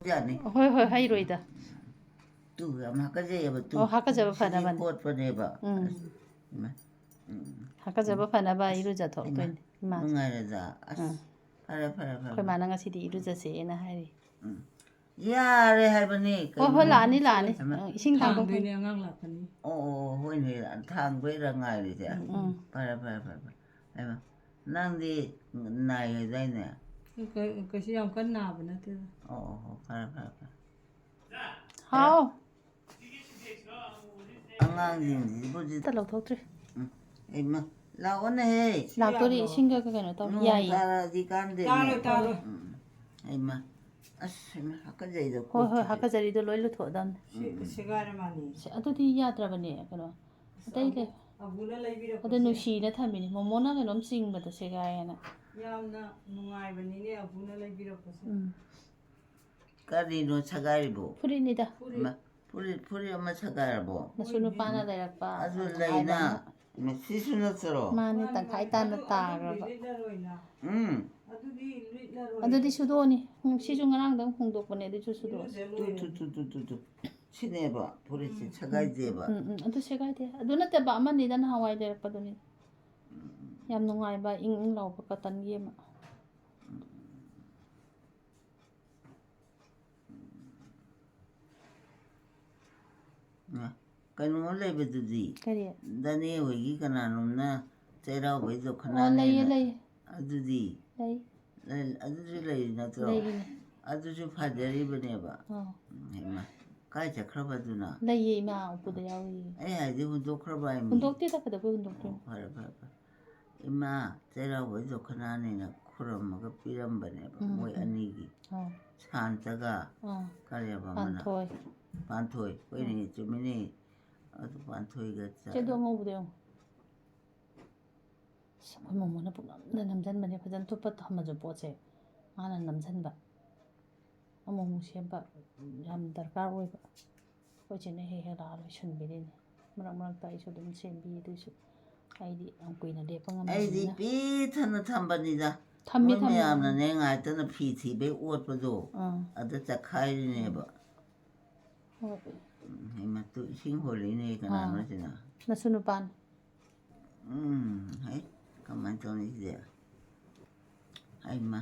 ꯌꯥꯅꯤ ꯍꯣꯏ ꯍꯩꯔꯣꯏꯗ ꯇꯨ ꯌꯥꯝ ꯍꯥꯀꯠꯆꯩꯑꯕ ꯇꯨ ꯍꯥꯀꯠꯆꯕ ꯁꯤꯗꯤ ꯐꯅꯕꯅꯦ ꯀꯣꯠꯄꯅꯦꯕ ꯏꯃꯥ ꯍꯥꯀꯠꯆꯕ ꯐꯅꯕ ꯑꯁ ꯏꯃꯥ ꯏꯔꯨꯖꯊꯣꯛꯇꯣꯏꯅꯤ ꯏꯃꯥꯁꯦ ꯅꯨꯡꯉꯥꯏꯔꯦꯗ ꯑꯁ ꯐꯔꯦ ꯑꯩꯈꯣꯏ ꯃꯥꯅ ꯉꯁꯤꯗꯤ ꯏꯔꯨꯖꯁꯦꯅ ꯍꯥꯏꯔꯤ ꯌꯥꯔꯦ ꯍꯥꯏꯕꯅꯤ ꯍꯣꯏ ꯀꯩꯅꯣ ꯂꯥꯛꯑꯅꯤ ꯏꯁꯤꯡ ꯊꯥꯡꯗꯣꯏꯅꯦ ꯑꯉꯥꯡ ꯂꯥꯛꯀꯅꯤ ꯑꯣ ꯍꯣꯏꯅꯦ ꯊꯥꯡꯕꯩꯔ ꯉꯥꯏꯔꯤꯁꯦ ꯐꯔꯦ ꯍꯥꯏꯕ ꯅꯪꯗꯤ ꯅꯥꯏꯌꯦꯗꯥꯏꯅꯦ ꯀꯩꯁꯨ ꯌꯥꯝ ꯀꯟꯅ ꯅꯥꯕ ꯅꯠꯇꯦꯗ ꯑꯣ ꯐꯔꯦ ꯍꯥꯎ ꯑꯉꯥꯡꯁꯤꯡꯁꯤꯕꯨꯗꯤ ꯑꯝꯇ ꯂꯧꯊꯣꯛꯇ꯭ꯔꯤ ꯏꯃꯥ ꯂꯥꯛꯑꯣꯅꯦꯍꯦ ꯂꯥꯛꯇꯣꯔꯤ ꯏꯁꯤꯡꯒ ꯀꯩꯅꯣ ꯇꯧ ꯅꯣꯡ ꯌꯥꯏꯌꯦ ꯇꯥꯔꯛꯑꯗꯤ ꯀꯥꯟꯗꯦꯅꯦ ꯇꯥꯔꯣꯏ ꯏꯃꯥ ꯑꯁ ꯏꯃꯥ ꯍꯥꯀꯠꯆꯩꯗ ꯍꯣꯏ ꯀꯣꯛꯁꯤꯗꯤ ꯍꯥꯀꯠꯆꯔꯤꯗꯣ ꯂꯣꯏ ꯂꯨꯊꯣꯛꯑꯗꯝꯅꯤ ꯁꯦꯒꯥꯏꯔ ꯃꯥꯜꯂꯦ ꯑꯗꯨꯗꯤ ꯌꯥꯗ꯭ꯔꯕꯅꯦ ꯀꯩꯅꯣ ꯑꯇꯩ ꯂꯩ ꯑꯕꯨꯅ ꯂꯩꯕꯤꯔꯛꯄꯁꯦ ꯑꯗꯨ ꯅꯨꯡꯁꯤꯅ ꯊꯝꯃꯤꯅꯤ ꯃꯣꯃꯣꯅ ꯀꯩꯅꯣꯝ ꯆꯤꯡꯕꯗ ꯁꯦꯒꯥꯏꯌꯦꯅ ꯌꯥꯝꯅ ꯅꯨꯡꯉꯥꯏꯕꯅꯤꯅꯦ ꯑꯕꯨꯅ ꯂꯩꯕꯤꯔꯛꯄꯁꯦ ꯀꯔꯤꯅꯣ ꯁꯒꯥꯏꯔꯤꯕꯣ ꯐꯨꯔꯤꯠꯅꯤꯗ ꯐꯨꯔꯤꯠ ꯑꯃ ꯁꯒꯥꯏꯔꯕꯣ ꯃꯁꯨ ꯅꯨꯄꯥꯅ ꯂꯩꯔꯛꯄ ꯑꯗꯨ ꯅꯨꯡꯉꯥꯏꯕ ꯂꯩꯅ ꯑꯃ ꯁꯤꯁꯨ ꯅꯠꯇ꯭ꯔꯣ ꯃꯥꯅꯦ ꯇꯪꯈꯥꯏ ꯇꯥꯅ ꯇꯥꯈ꯭ꯔꯕ ꯑꯗꯨꯗꯤ ꯂꯤꯠꯂꯔꯣꯏ ꯑꯗꯨꯗꯤ ꯁꯨꯗꯣꯛꯑꯅꯤ ꯁꯤꯁꯨ ꯉꯔꯥꯡꯗꯪ ꯍꯣꯡꯗꯣꯛꯄꯅꯦ ꯑꯗꯨꯁꯨ ꯁꯨꯗꯣꯛꯑꯁꯤ ꯇꯨ ꯁꯤꯅꯦꯕ ꯐꯨꯔꯤꯠꯁꯤ ꯁꯒꯥꯏꯗꯦꯕ ꯑꯗꯨ ꯁꯦꯒꯥꯏꯗꯦ ꯑꯗꯨ ꯅꯠꯇꯕ ꯑꯃꯅꯤꯗ ꯅꯍꯥꯟꯋꯥꯏ ꯂꯩꯔꯛꯄꯗꯨꯅꯤ ꯌꯥꯝ ꯅꯨꯡꯉꯥꯏꯕ ꯏꯪ ꯂꯥꯎꯕ ꯀꯇꯟꯒꯤ ꯑꯃ ꯀꯩꯅꯣ ꯂꯩꯕꯗꯨꯗꯤ ꯀꯔꯤ ꯗꯅꯦ ꯍꯣꯏꯒꯤ ꯀꯅꯥꯅꯣꯝꯅ ꯆꯩꯔꯥꯎꯕꯩꯗꯣ ꯂꯩꯌꯦ ꯈꯟꯅꯅꯦꯅ ꯂꯩꯌꯦ ꯑꯗꯨꯗꯤ ꯂꯩ ꯑꯗꯨꯁꯨ ꯂꯩꯔꯤ ꯅꯠꯇ꯭ꯔꯣ ꯂꯩꯔꯤꯅꯦ ꯑꯗꯨꯁꯨ ꯐꯖꯔꯤꯕꯅꯦꯕ ꯏꯃꯥ ꯀꯥꯏ ꯆꯠꯈ꯭ꯔꯕ ꯑꯗꯨꯅ ꯂꯩꯌꯦ ꯏꯃꯥ ꯎꯄꯨꯗ ꯌꯥꯎꯔꯤꯌꯦ ꯑꯩ ꯍꯥꯏꯗꯤ ꯍꯨꯟꯗꯣꯛꯈ꯭ꯔꯕ ꯍꯥꯏꯃꯤ ꯍꯨꯟꯗꯣꯛꯇꯦꯗ ꯀꯩꯗꯧꯕꯩ ꯍꯨꯟꯗꯣꯛꯇꯣꯏꯅꯣ ꯐꯔꯦ ꯏꯃꯥ ꯆꯩꯔꯥꯎꯕꯩ ꯗꯣꯈꯅꯥꯅꯦꯅ ꯈꯨꯔꯝꯃꯒ ꯄꯤꯔꯝꯕꯅꯦꯕ ꯃꯣꯏ ꯑꯅꯤꯒꯤ ꯁꯥꯟꯇꯒ ꯀꯔꯤꯕ ꯑꯃꯅ ꯄꯥꯟꯊꯣꯏ ꯍꯣꯏꯅꯦ ꯆꯨꯝꯃꯤꯅꯦ ꯑꯗꯨ ꯄꯥꯟꯊꯣꯏꯒ ꯆꯦꯗꯣ ꯑꯉꯧꯕꯗꯣ ꯌꯦꯡꯉꯣ ꯑꯩꯈꯣꯏ ꯃꯣꯃꯣꯅ ꯄꯨꯛꯅꯝꯗ ꯅꯝꯁꯤꯟꯕꯅꯦ ꯐꯖꯅ ꯊꯨꯞꯄ ꯊꯝꯃꯁꯨ ꯄꯣꯠꯁꯦ ꯃꯥꯅ ꯅꯝꯁꯤꯟꯕ ꯑꯃꯨꯛ ꯁꯦꯝꯕ ꯌꯥꯝ ꯗꯔꯀꯥꯔ ꯑꯣꯏꯕ ꯑꯩꯈꯣꯏ ꯆꯦꯅ ꯍꯦꯛ ꯂꯥꯛꯑ ꯂꯣꯏꯁꯟꯕꯤꯔꯤꯅꯤ ꯃꯔꯛꯇ ꯑꯩꯁꯨ ꯑꯗꯨꯝ ꯁꯦꯝꯕꯤ ꯑꯗꯨꯏꯁꯨ ꯑꯩꯗꯤ ꯌꯥꯝ ꯀꯨꯏꯅ ꯂꯦꯞꯄ ꯑꯩꯗꯤ ꯉꯝꯗꯕꯅꯤꯅ ꯄꯤꯊꯅ ꯊꯝꯕꯅꯤꯗ ꯊꯝꯃꯤ ꯃꯣꯏ ꯃꯌꯥꯝꯅꯅꯦ ꯉꯥꯏꯇꯅ ꯐꯤ ꯊꯤꯕꯩ ꯑꯣꯠꯄꯗꯣ ꯑꯗ ꯆꯠꯈꯥꯏꯔꯤꯅꯦꯕ ꯍꯣꯏ ꯃꯇꯨ ꯏꯁꯤꯡ ꯍꯣꯜꯂꯤꯅꯦ ꯀꯅꯥꯅꯣ ꯁꯤꯅ ꯅꯁꯨ ꯅꯨꯄꯥꯅꯤ ꯍꯩ ꯀꯃꯥꯏꯅ ꯇꯧꯅꯤ ꯁꯤꯗꯤ ꯍꯩꯃꯥ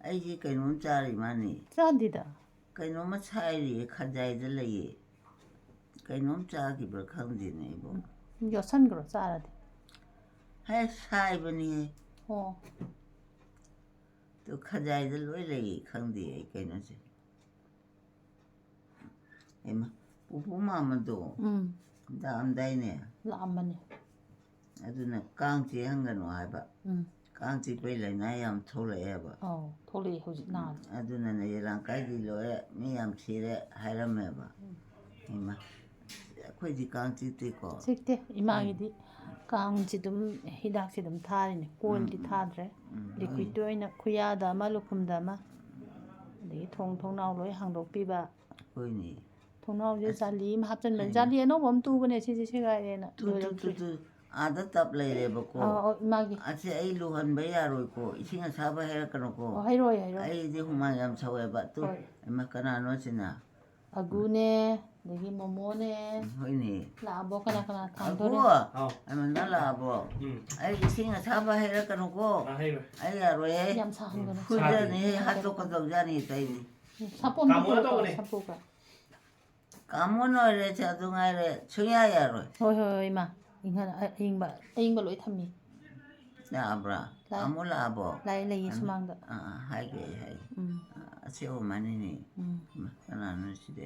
ꯑꯩꯁꯦ ꯀꯩꯅꯣꯝ ꯆꯥꯔꯤ ꯃꯥꯅꯤ ꯆꯥꯗꯦꯗ ꯀꯩꯅꯣꯝꯃ ꯁꯥꯏꯔꯤꯌꯦ ꯈꯖꯥꯏꯗ ꯂꯩꯌꯦ ꯀꯩꯅꯣꯝ ꯆꯥꯈꯤꯕ꯭ꯔꯥ ꯈꯪꯗꯦꯅꯦ ꯑꯩꯕꯣ ꯌꯣꯠꯁꯟꯈ꯭ꯔꯣ ꯆꯥꯔꯗꯤ ꯍꯦ ꯁꯥꯏꯕꯅꯤꯍꯦ ꯑꯣ ꯑꯗꯨ ꯈꯖꯥꯏꯗ ꯂꯣꯏ ꯂꯩꯌꯦ ꯈꯪꯗꯦ ꯑꯩ ꯀꯩꯅꯣꯁꯦ ꯍꯩꯃꯥ ꯄꯨꯄꯨ ꯃꯥꯝꯃꯗꯣ ꯂꯥꯛꯑꯝꯗꯥꯏꯅꯦ ꯂꯥꯛꯑꯝꯕꯅꯤ ꯑꯗꯨꯅ ꯀꯥꯡ ꯆꯤꯛꯍꯟꯒꯅꯨ ꯍꯥꯏꯕ ꯀꯥꯡ ꯆꯤꯛꯄꯩ ꯂꯥꯏꯅꯥ ꯌꯥꯝ ꯊꯣꯛꯂꯛꯑꯦꯕ ꯑꯧ ꯊꯣꯛꯂꯛꯑꯦ ꯍꯧꯖꯤꯛ ꯅꯥꯔꯦ ꯑꯗꯨꯅꯅꯦ ꯌꯦꯂꯥꯡ ꯀꯥꯏꯗꯤ ꯂꯣꯏꯔꯦ ꯃꯤ ꯌꯥꯝ ꯁꯤꯔꯦ ꯍꯥꯏꯔꯝꯃꯦꯕ ꯏꯃꯥ ꯑꯩꯈꯣꯏꯗꯤ ꯀꯥꯡ ꯆꯤꯛꯇꯦꯀꯣ ꯆꯤꯛꯇꯦ ꯏꯃꯥꯒꯤꯗꯤ ꯀꯥꯡꯁꯤ ꯑꯗꯨꯝ ꯍꯤꯗꯥꯛꯁꯦ ꯑꯗꯨꯝ ꯊꯥꯔꯤꯅꯦ ꯀꯣꯏꯜꯗꯤ ꯊꯥꯗ꯭ꯔꯦ ꯂꯤꯀ꯭ꯋꯤꯠꯇ ꯑꯣꯏꯅ ꯈꯨꯌꯥꯗ ꯑꯃ ꯂꯨꯈꯨꯝꯗ ꯑꯃ ꯑꯗꯒꯤ ꯊꯣꯡꯅꯥꯎ ꯂꯣꯏ ꯍꯥꯡꯗꯣꯛꯄꯤꯕ ꯍꯣꯏꯅꯦ ꯊꯣꯡꯅꯥꯎꯁꯦ ꯖꯥꯂꯤ ꯑꯃ ꯍꯥꯞꯆꯤꯟꯕꯅꯦ ꯖꯥꯂꯤ ꯑꯅꯧꯕ ꯑꯃ ꯇꯨꯕꯅꯦ ꯁꯤꯁꯦ ꯁꯦꯒꯥꯏꯔꯦꯅ ꯇꯨ ꯂꯣꯏꯔꯛꯇ꯭ꯔꯤ ꯑꯥꯗ ꯇꯞ ꯂꯩꯔꯦꯕꯀꯣ ꯏꯃꯥꯒꯤ ꯑꯁꯤ ꯑꯩ ꯂꯨꯍꯟꯕ ꯌꯥꯔꯣꯏꯀꯣ ꯏꯁꯤꯡ ꯑꯁꯥꯕ ꯍꯩꯔꯛꯀꯅꯨꯀꯣ ꯍꯩꯔꯣꯏ ꯑꯩꯗꯤ ꯍꯨꯃꯥꯡ ꯌꯥꯝ ꯁꯧꯋꯦꯕ ꯍꯣꯏ ꯀꯅꯥꯅꯣ ꯁꯤꯅ ꯑꯒꯨꯅꯦ ꯑꯗꯒꯤ ꯃꯣꯃꯣꯅꯦ ꯍꯣꯏꯅꯦ ꯂꯥꯛꯑꯕꯣ ꯀꯅꯥ ꯑꯒꯨ ꯊꯥꯡꯗꯣꯔꯦ ꯅꯪ ꯂꯥꯛꯑꯕꯣ ꯑꯩ ꯏꯁꯤꯡ ꯑꯁꯥꯕ ꯍꯩꯔꯛꯀꯅꯨꯀꯣ ꯑꯩ ꯌꯥꯔꯣꯏꯍꯦ ꯌꯥꯝ ꯁꯥꯍꯟꯒꯅꯨ ꯐꯨꯖꯅꯤꯍꯦ ꯍꯥꯠꯇꯣꯛꯀꯗꯧꯖꯥꯅꯤ ꯑꯇꯩꯗꯤ ꯁꯥꯄꯣꯟꯗꯣ ꯄꯨꯔꯛꯑꯣ ꯁꯝꯄꯨꯒ ꯀꯥꯃꯣꯟ ꯑꯣꯏꯔꯦ ꯑꯗꯨ ꯉꯥꯏꯔꯦ ꯁꯨꯡꯌꯥ ꯌꯥꯔꯣꯏ ꯍꯣꯏ ꯏꯃꯥ ꯑꯌꯤꯡꯕ ꯂꯣꯏ ꯊꯝꯃꯤ ꯂꯥꯛꯑꯕ꯭ꯔꯥ ꯀꯥꯃꯣ ꯂꯥꯛꯑꯕꯣ ꯂꯩꯌꯦ ꯁꯨꯃꯥꯡꯗ ꯍꯥꯏꯒꯦ ꯑꯁꯦꯡꯕ ꯃꯥꯅꯤꯅꯦ ꯀꯅꯥꯅꯣ ꯁꯤꯗꯤ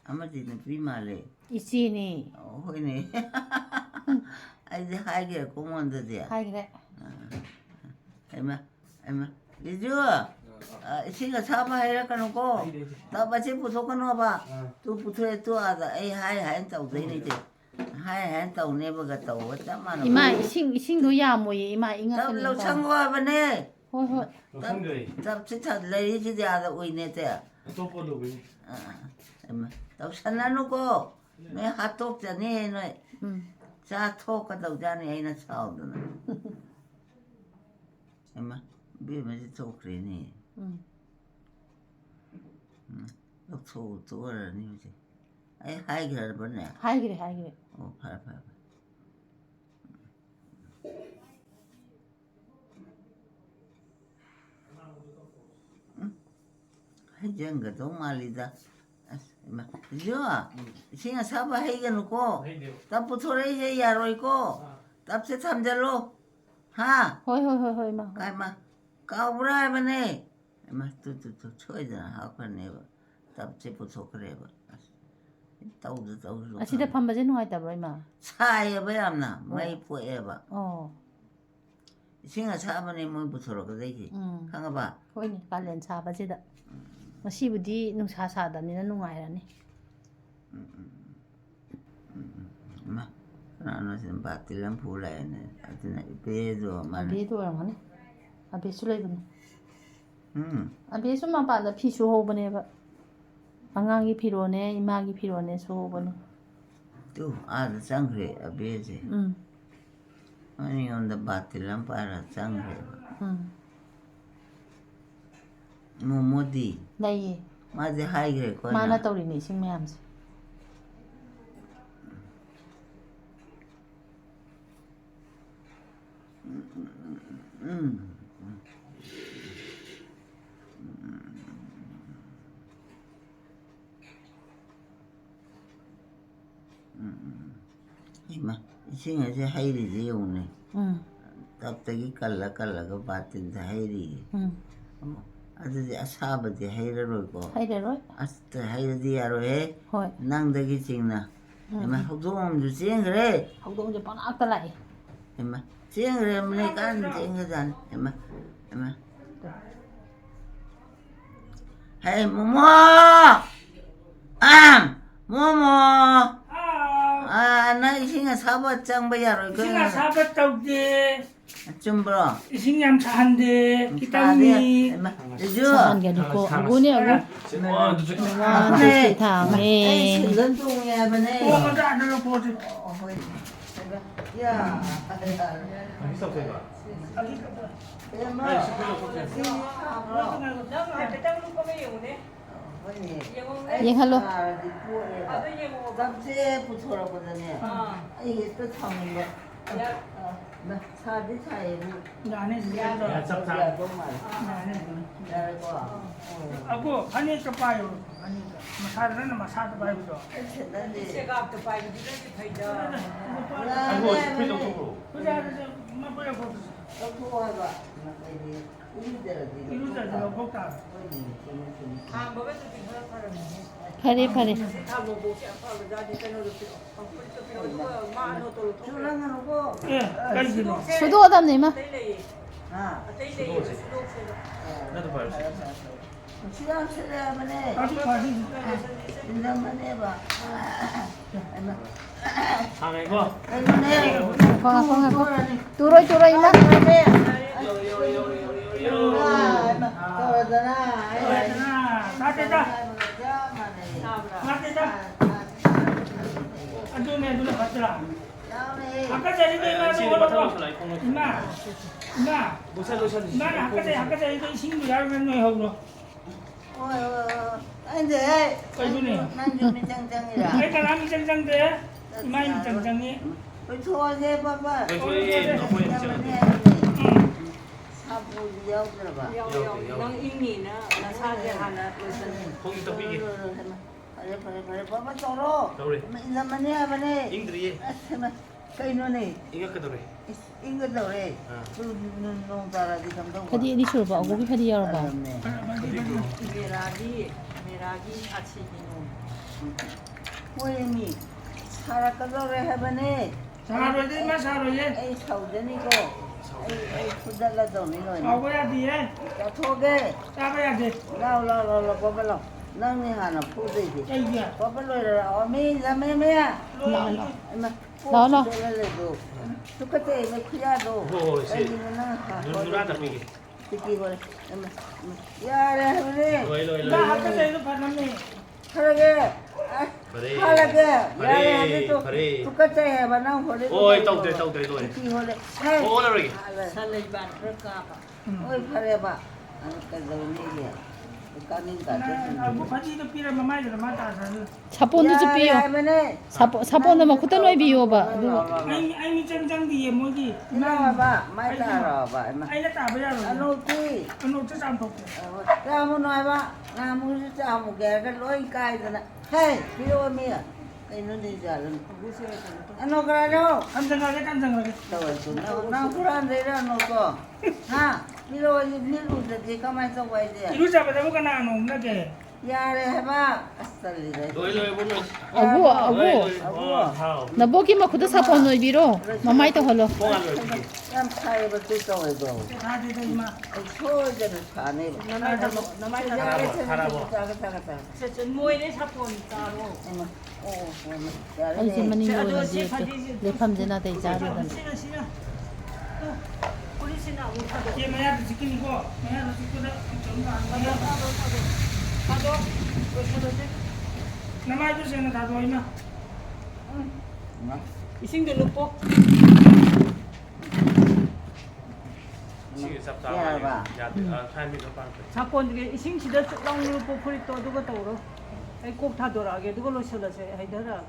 ꯑꯃꯗꯤ ꯅꯨꯄꯤ ꯃꯥꯜꯂꯦ ꯏꯆꯦꯅꯦ ꯍꯣꯏꯅꯦ ꯑꯩꯗꯤ ꯍꯥꯏꯒꯦꯀꯣ ꯃꯉꯣꯟꯗꯗꯤ ꯍꯥꯏꯈ꯭ꯔꯦ ꯕꯤꯖꯨ ꯏꯁꯤꯡ ꯑꯁꯥꯕ ꯍꯩꯔꯛꯀꯅꯨꯀꯣ ꯇꯞ ꯑꯁꯤ ꯄꯨꯊꯣꯛꯀꯅꯣꯕ ꯇꯨ ꯄꯨꯊꯣꯛꯑꯦ ꯇꯨ ꯑꯥꯗ ꯑꯩ ꯍꯥꯏꯅ ꯇꯧꯗꯣꯏꯅꯤꯗꯤ ꯍꯥꯏꯅ ꯇꯧꯅꯦꯕꯒ ꯇꯧꯕꯒ ꯆꯞ ꯃꯥꯟꯅꯕ ꯏꯃꯥ ꯏꯁꯤꯡꯗꯣ ꯌꯥꯝꯃꯣꯏꯌꯦ ꯏꯃꯥ ꯇꯞ ꯏꯪꯉꯛꯀꯅꯤ ꯂꯧꯁꯟꯈꯣ ꯍꯥꯏꯕꯅꯦ ꯍꯣꯏ ꯇꯞꯁꯤ ꯂꯩꯔꯤꯁꯤꯗꯤ ꯑꯥꯗ ꯎꯏꯅꯦꯇꯦ ꯇꯧꯁꯟꯅꯅꯨꯀꯣ ꯅꯣꯏ ꯍꯥꯠꯇꯣꯛꯆꯅꯤꯍꯦ ꯅꯣꯏ ꯆꯥꯊꯣꯛꯀꯗꯧꯖꯥꯅꯤ ꯑꯩꯅ ꯁꯥꯎꯗꯅ ꯏꯃꯥ ꯏꯕꯦꯝꯃꯁꯤ ꯊꯣꯛꯈ꯭ꯔꯦꯅꯦ ꯇꯣꯛꯊꯣꯛꯑꯔꯅꯤ ꯍꯧꯖꯤꯛ ꯑꯩ ꯍꯥꯏꯈ꯭ꯔꯕꯅꯦ ꯍꯥꯏꯈ꯭ꯔꯦ ꯍꯥꯏꯈ꯭ꯔꯦ ꯑꯣ ꯐꯔꯦ ꯐꯔꯦ ꯍꯩꯖꯤꯟꯒꯗꯧ ꯃꯥꯜꯂꯤꯗ ꯑꯁ ꯏꯃꯥ ꯏꯁꯤꯡ ꯑꯁꯥꯕ ꯍꯩꯒꯅꯨꯀꯣ ꯇꯞ ꯄꯨꯊꯣꯔꯛꯏꯁꯦ ꯌꯥꯔꯣꯏꯀꯣ ꯇꯞꯁꯦ ꯊꯝꯖꯜꯂꯣ ꯍꯥ ꯍꯣꯏ ꯍꯣꯏ ꯍꯣꯏ ꯍꯣꯏ ꯏꯃꯥ ꯀꯥꯏꯃ ꯀꯥꯎꯕ꯭ꯔꯥ ꯍꯥꯏꯕꯅꯦ ꯏꯃꯥ ꯇꯨ ꯁꯣꯏꯗꯅ ꯍꯥꯞꯈ꯭ꯔꯅꯦꯕ ꯇꯞꯁꯦ ꯄꯨꯊꯣꯛꯈ꯭ꯔꯦꯕ ꯑꯁ ꯇꯧꯁꯨ ꯑꯁꯤꯗ ꯐꯝꯕꯁꯦ ꯅꯨꯡꯉꯥꯏꯇꯕ꯭ꯔꯣ ꯏꯃꯥ ꯁꯥꯏꯌꯦꯕ ꯌꯥꯝꯅ ꯃꯩ ꯄꯣꯛꯑꯦꯕ ꯑꯣ ꯏꯁꯤꯡ ꯑꯁꯥꯕꯅꯦ ꯃꯣꯏ ꯄꯨꯊꯣꯔꯛꯀꯗꯣꯏꯁꯦ ꯈꯪꯉꯕ ꯍꯣꯏꯅꯦ ꯀꯥꯂꯦꯟ ꯁꯥꯕꯁꯤꯗ ꯉꯁꯤꯕꯨꯗꯤ ꯅꯨꯡꯁꯥ ꯁꯥꯗꯕꯅꯤꯅ ꯅꯨꯡꯉꯥꯏꯔꯅꯤ ꯏꯃꯥ ꯀꯅꯥꯅꯣ ꯁꯤꯗ ꯕꯥꯇꯤꯜ ꯑꯃ ꯄꯨ ꯂꯥꯛꯑꯦꯅꯦ ꯑꯗꯨꯅ ꯏꯄꯦꯗꯣ ꯃꯥꯅ ꯑꯕꯦꯗꯣ ꯑꯣꯏꯔꯝꯒꯅꯤ ꯑꯕꯦꯁꯨ ꯂꯩꯕꯅꯤ ꯑꯕꯦꯁꯨ ꯃꯄꯥꯟꯗ ꯐꯤ ꯁꯨꯍꯧꯕꯅꯦꯕ ꯑꯉꯥꯡꯒꯤ ꯐꯤꯔꯣꯜꯅꯦ ꯏꯃꯥꯒꯤ ꯐꯤꯔꯣꯜꯅꯦ ꯁꯨꯍꯧꯕꯅꯦ ꯇꯨ ꯑꯥꯗ ꯆꯪꯈ꯭ꯔꯦ ꯑꯕꯦꯁꯦ ꯃꯅꯤꯡꯂꯣꯝꯗ ꯕꯥꯇꯤꯜ ꯑꯃ ꯄꯥꯏꯔ ꯆꯪꯈ꯭ꯔꯦꯕ ꯃꯣꯃꯣꯗꯤ ꯂꯩꯌꯦ ꯃꯥꯗꯤ ꯍꯥꯏꯈ꯭ꯔꯦꯀꯣ ꯃꯥꯅ ꯇꯧꯔꯤꯅꯦ ꯏꯁꯤꯡ ꯃꯌꯥꯝꯁꯦ ꯏꯃꯥ ꯏꯁꯤꯡ ꯑꯁꯦ ꯍꯩꯔꯤꯁꯦ ꯌꯦꯡꯉꯨꯅꯦ ꯇꯞꯇꯒꯤ ꯀꯜꯂꯒ ꯕꯥꯇꯤꯟꯗ ꯍꯩꯔꯤꯌꯦ ꯑꯗꯨꯗꯤ ꯑꯁꯥꯕꯗꯤ ꯍꯩꯔꯔꯣꯏꯀꯣ ꯍꯩꯔꯔꯣꯏ ꯑꯁ ꯍꯩꯔꯗꯤ ꯌꯥꯔꯣꯏꯍꯦ ꯍꯣꯏ ꯅꯪꯗꯒꯤ ꯆꯤꯡꯅ ꯏꯃꯥ ꯍꯧꯗꯣꯡ ꯑꯃꯁꯨ ꯆꯦꯟꯈ꯭ꯔꯦ ꯍꯧꯗꯣꯡꯁꯦ ꯄꯪꯂꯥꯛꯇ ꯂꯥꯛꯏ ꯏꯃꯥ ꯆꯦꯟꯈ꯭ꯔꯕꯅꯦ ꯀꯥꯟꯅ ꯆꯦꯟꯈ꯭ꯔꯖꯥꯠꯅꯤ ꯏꯃꯥ ꯏꯃꯥ ꯍꯦ ꯃꯣꯃꯣ ꯃꯣꯃꯣ ꯅꯪ ꯏꯁꯤꯡ ꯑꯁꯥꯕ ꯆꯪꯕ ꯌꯥꯔꯣꯏꯀꯣ 이싱 아사바 떠오게 ꯆꯨꯝꯕ꯭ꯔꯣ 이싱 얌차한데 기타니 ꯁꯥꯍꯟꯒꯅꯤꯀꯣ ꯑꯒꯨꯅꯦ ꯑꯒꯨ ꯋꯥꯟ ꯇꯨ ꯊ꯭ꯔꯤ ꯊꯥꯡꯉꯦ ꯁꯤꯡꯒꯜ ꯇꯣꯡꯉꯦ 하ꯕꯅꯦ 뭐가 안들어 보지 야 ꯌꯦꯡꯍꯜꯂꯣ 땀새 붙어라보다네 이게 또 타는 거 사디 사이고 나는 아고 하니까 봐요 하니까 마사르는 마사도 봐요죠 제가 앞에 봐야 되지 파이다. 아이고 스피드 속으로 그래 뭐 보여 보고 이루자 먹다 아, 뭐가 좀 그렇다라네. ꯐꯔꯦ ꯐꯔꯦ 다 먹고 아빠가 자기 때문에 또 마ano 또 줄랑하고 예 가지고 수도하답네 이마 떼래. 아 떼래. 나도 봐요 시간 쓰려면에 아주 가지 인사만 해봐 아이고 이거네 콩아 뚜로이 뚜로이 이마 나대다 나대다 안도네 눈에 봤더라 아까 전에 이마 나는 아까 전에 이거 신고 야르는 거 하고 근데 이거네 난 좀 짱짱이라 그러니까 남이 짱짱대 이마이 짱짱이 왜 좋아해 봐봐 사부 여기로 봐 너 이미나 나 사제 하나 무슨 거기 또 비기 그래 봐봐 떨어 인사만 해 봐네 잉드리 그이노네 이거 그대로 이거 너래 눈 따라지 감동 ꯐꯗꯤ ꯑꯅꯤ ꯁꯨꯔꯕ ꯑꯒꯨꯒꯤ ꯐꯗꯤ ꯌꯥꯎꯔꯕ 메라기 아치기노. 모임이 살아가도록 해보네 사로지 마 사로지 에이 사우전이고 에이 부달라도니 너니 먹어야 돼 자 토게 잡아야 돼 라라라라 뽑을라 너니 하나 푸드이지 이게 뽑을라 어미 자매매야 나와라. 똑같아 이거 크야도 누나다 비기 듣기 그래 야래 해보네 나 아까 전에 봤는데 하라게 하라게 야래 또 그래. 똑같아 해봐 나 허리 오이 떡대 듣기 그래 오라르기 살레반 그럴까 봐. 어이 팔해봐 안 까다로운 얘기야 까닌가 뭐 바지도 삐라 마마이들 맞다 사. 사본도 삐요. 하면은 사본은 막 그때 놓이 비요 봐. 아이 짱짱디 뭐지? 나와봐 많이 따라와봐 아이가 따버려. 안오지 그노 좀 덮고. 나무 놔봐 나무 나무 개가 로이 까이잖아 헤이 필요미야 이놈이 잘은 안오 그러죠 깜짝하게. 나 그런 데라 놓고 하 필요하지 필요하지 가만히 있어 봐야 돼 이루 잡아도 가나 안 온다게. 야래 해봐 아싸리래 로이 보면. 아고. 나 보기 막 그때 사본 놓이 비로. 마마이 또 홀로. 참 차이가 뜯어 해도 다 되다 이마. 소저를 사네 모이네 사건 따로. Anh xin mani ngồi là gì để phẩm gì nào để giá rồi đần. 얘 마야 지키고 마야 지키고 좀 가도 나마이 주세요 다 도이마. 이승도 놓고 사건 중에 이승 시대 땅으로 포프리 또 누가 떠오르? 꼭 다 돌아가게 누굴로 실어서 해더라.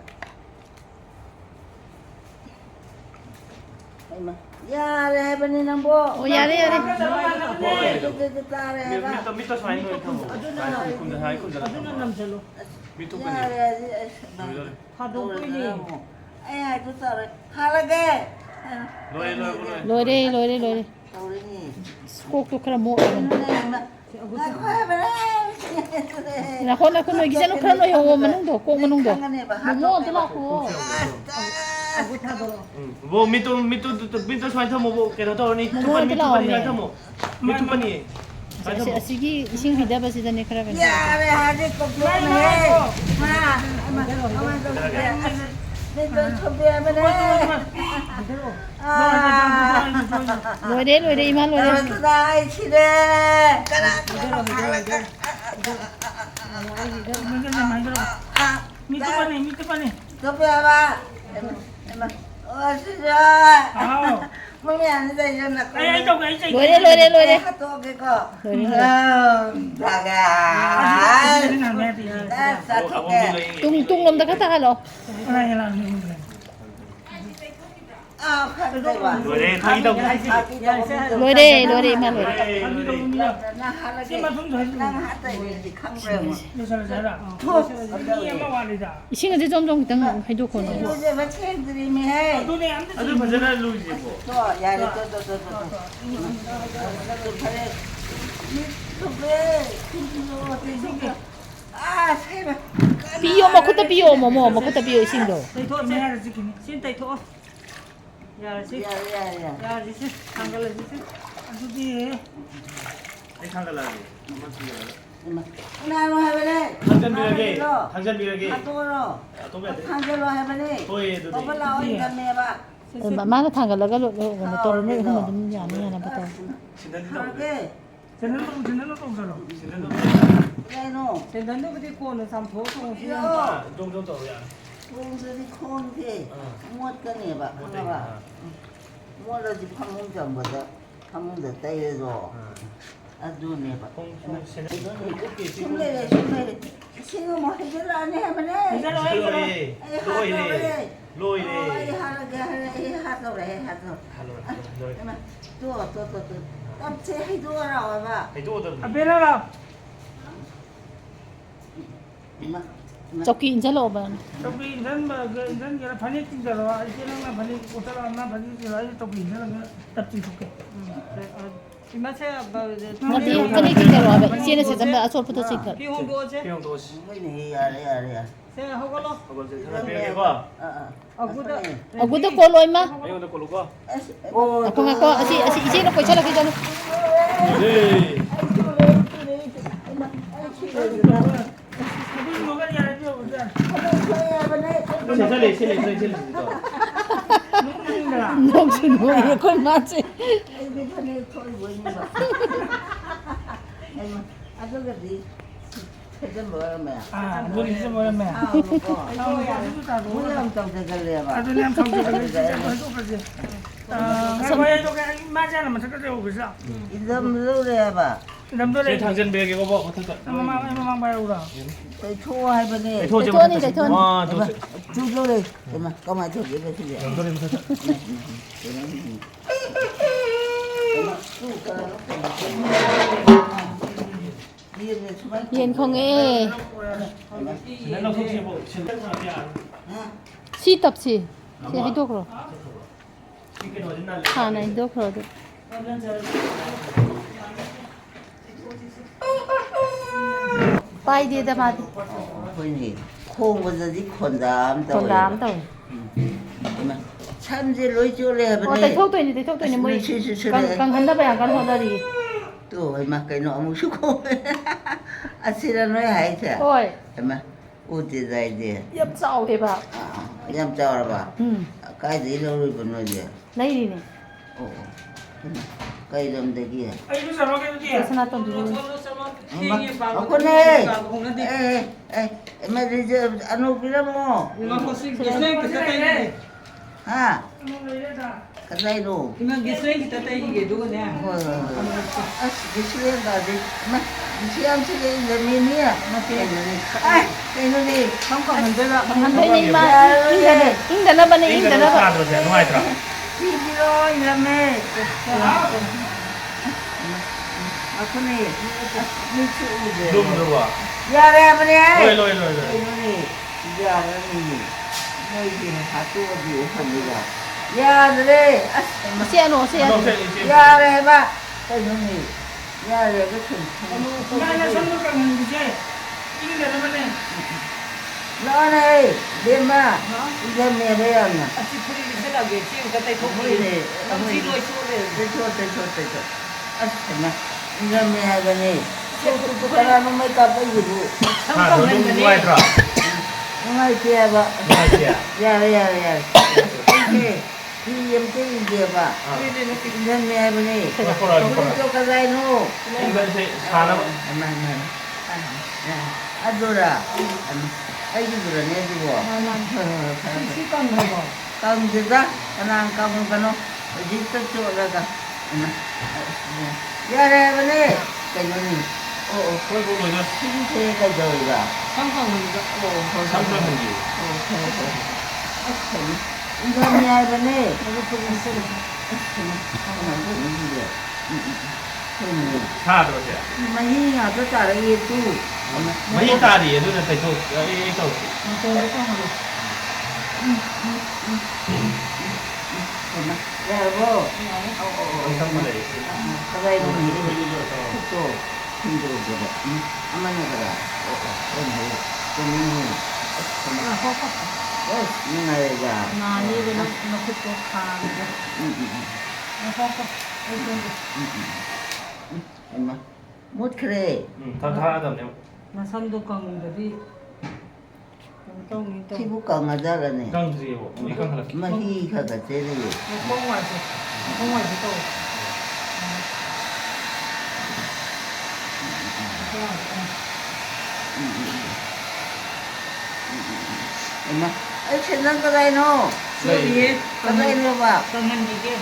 야래 해버니 남보 Ồ dạ đi dạ đi. 밑에 사인 거 있고. 아주는 남자로 밑에 가도 보이니. ai cứ sợ đấy hai cái Lôi đi lôi đi lôi đi. đâu đấy nhỉ Cô tôi khá mộ mình. này khoe bên đây Là con nói cái nó khá nói hồ mà nung đổ cô mà nung đổ. Mộ tôi là cô. 뭐 밑도 사인 뭐 걔도 밑도 Sige sing hida ba sida ni khara ben. ya đây hai cái cục này mà đây tôi không biết bên đây Lôi đi iman lôi đi. đây chị đây cái 밑에 빠네. không biết ba ôi trời mấy mẹ như vậy cho là 아이 저 아이 저 Lôi đi lôi đi. to cái cỏ Lôi đi. là gà sát thuốc kè Tung lom ta kata halo. khác đây bà 노래 타이동 Lôi đi iman lôi đi. nàng hát là cái nàng hát tại vì chị không rèm thuốc ở đâu vậy Sing 지 좀좀 등 해도 코노. 이제 뭐 책들이 매 아주 버전을 누르지 뭐 또 야래 또 그래 또 그래 아 세배 Biyo mo kuta biyo mo kuta biyo sing do. 신대 토. 야지. 야야야 야지. 한글로 지지. 아주디 이 칸갈라지 나로 해버래 당전 미역이 하도로 한글로 해버래 도예도 또 불러 어디가 매봐 Mana tanggal laga lo motor ni huma dum ni ani ana bata. 하게 진행도 없어요 그래노 된다는 거지 고는 삼포 통신. 요 좀좀 더야 공들이 콩게 무엇 꺼내봐 하나봐 무엇이지 방문 전부터 방문도 떼줘 아주 내봐 숨내래 신호 뭐 해결 안 해 하면은 로이네 하게 하더래 또 땀채 해줘라 와봐 아베라라 Choki inja lo ba. 저기 인산 인산 게라 반이 띵자로 이제는 반이 오타라 나 반이 지라 저기 인산 답진 좋게 이마세야 Na di kani tinga lo ba. Sina se jamba asol puto sikka. 비용 도지. 비용 도시 뭐니 야래 세 하고로. 그걸 비용이 봐 아구다. Aguda ko lo ima. 이거도 걸고 Ako nga ko asi isi no ko chala ki jano. 네 세살이 Nong sino ro ko matse. 아 물이 있어 뭐라며 무슨 정색을 아주 그냥 성격을 해줘야지 맞아 나 맞아 오고 있어 이놈 노래 해봐 남들의 당전 베개고 뭐 어떻게 마망 봐요라. ไปทั่วให้ปะเนี่ย 대토 좀. 와, 저. จุดเลยเห็นไหมก็มาจุดเลยไปสิเนี่ย 남들의 무슨 เย็นของเอ 내가 혹시 뭐 신경하지 않아? ชีตับชีให้ดูกรอ 이게 어딨나? ค่ะไหนดูกรอดูไปดีแต่มาดิ คนนี้โค้งมันจะที่คนดาม คนดามตัว เห็นไหมฉันจะลุยจุเลยปะ โอ้ เนี่ย แต่ทุกตัวนี่แต่ทุกตัวนี่มึงกังหันได้ไปอย่างกันหัวได้ดี ตัวเห็นไหมไก่หนอมุชุกโค้งอาศิระน้อยหายเถอะ โอ้ย เห็นไหมอุติใจเดีย ยับเจ้าเห็บอ่ะ ยำเจ้าหรือเปล่า ไก่ดีเราลุยบนนู้นเดีย ไหนดีนี่ โอ้ไก่ดำเด็กยี่ 아이 그 사람에게 เจสนาต้นดู เอาคนนี้เอ้ไม่ได้เจออนุพิรโม 이만 고생 기생 기타 때 ฮะกระไรดู 이만 기생 기타 때 이게 누구냐 โอ้ยดิฉันก็ดิมาดิฉันชื่อเรื่องนี้เนี่ยมาเป็นนี่ไอ้เป็นนี่ 한국 문제가 หันไปนี่มาอิงเดนแล้วบันนี้อิงเดนแล้ว 다 들었어요. 누가 했더라? พี่พี่รออีละแม่เอาคนนี้มีชื่อเดียว 누구 누구? อย่าเรียบเลย 일로 일로 ไอ้ 일로. นี่อย่าแล้วนี่ไม่ยิงหาตัวเดียวคนนี้ละอย่าเลย เสียหนูเสีย 너 세. อย่าเลยบ้าไอ้นี่อย่าเลยก็ถึง 야야 선물감 이제 이게 내가 말해. แล้วนี่เดี๋ยวมาเดี๋ยวแม่ไปยังนะ 같이 풀이 생각에 지금 그때 โอ้ 독이 ยเนี่ยโอ้ย 지로 쇼를 เดี๋ยวช่วยอ่ะเห็นไหมเดี๋ยวแม่ให้กันนี่ช่วยตุ๊กตาไม่กลับไปอยู่ 아, 너 누가 했더라? ไม่เจ็บอ่ะ 누가 했지야? อย่าโอเคพี่ยังจะยินเดียวป่ะเดี๋ยวแม่ไปนี่ 거라 คุณจะกระไรนู่น 이거 세 사람 อันดูระไอ้ดูระเนี่ยดูว่า 시간 나고 kamu juga kenang kamu kano jitu curaga ya re bane kayo ni oh 그걸 보고 이거 sini ka joiga 상상문제가 삼성문지. 이거 nya bane 여기 풀이 생각 다 들었어요. mahi nga to tara itu 많이 딸이 얘들은 대토 이거 ya bo 상물에 kabai no ni to hindu boda amanya kara oh ni ngai ga นานี่เป็นนักขุดตัวคางเลย emma mut kre 다 하던데. 나 산도 강들이 똥이 또 피부가 nga자라네 강들이 뭐 이건 하나. mahi khaga tere 똥와서 또 emma ai chenang kadai no 위에 kadai no ba 강한 이게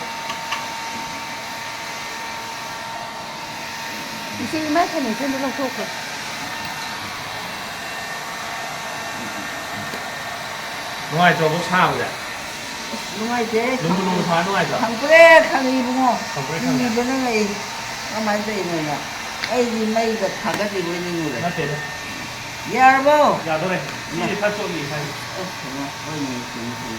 이제 이만 칸에 전부 다 좋고 누가 했죠? 뭐 사보자. lungai je 누구 사 누가 했죠? khangpre khang ibungo khangpre ni bene ngai amai te no ya ai di mai ga thaga di bene ni 나 re 때려. yarbo 야 너네 시리 팔쪽이 사. oi ni ni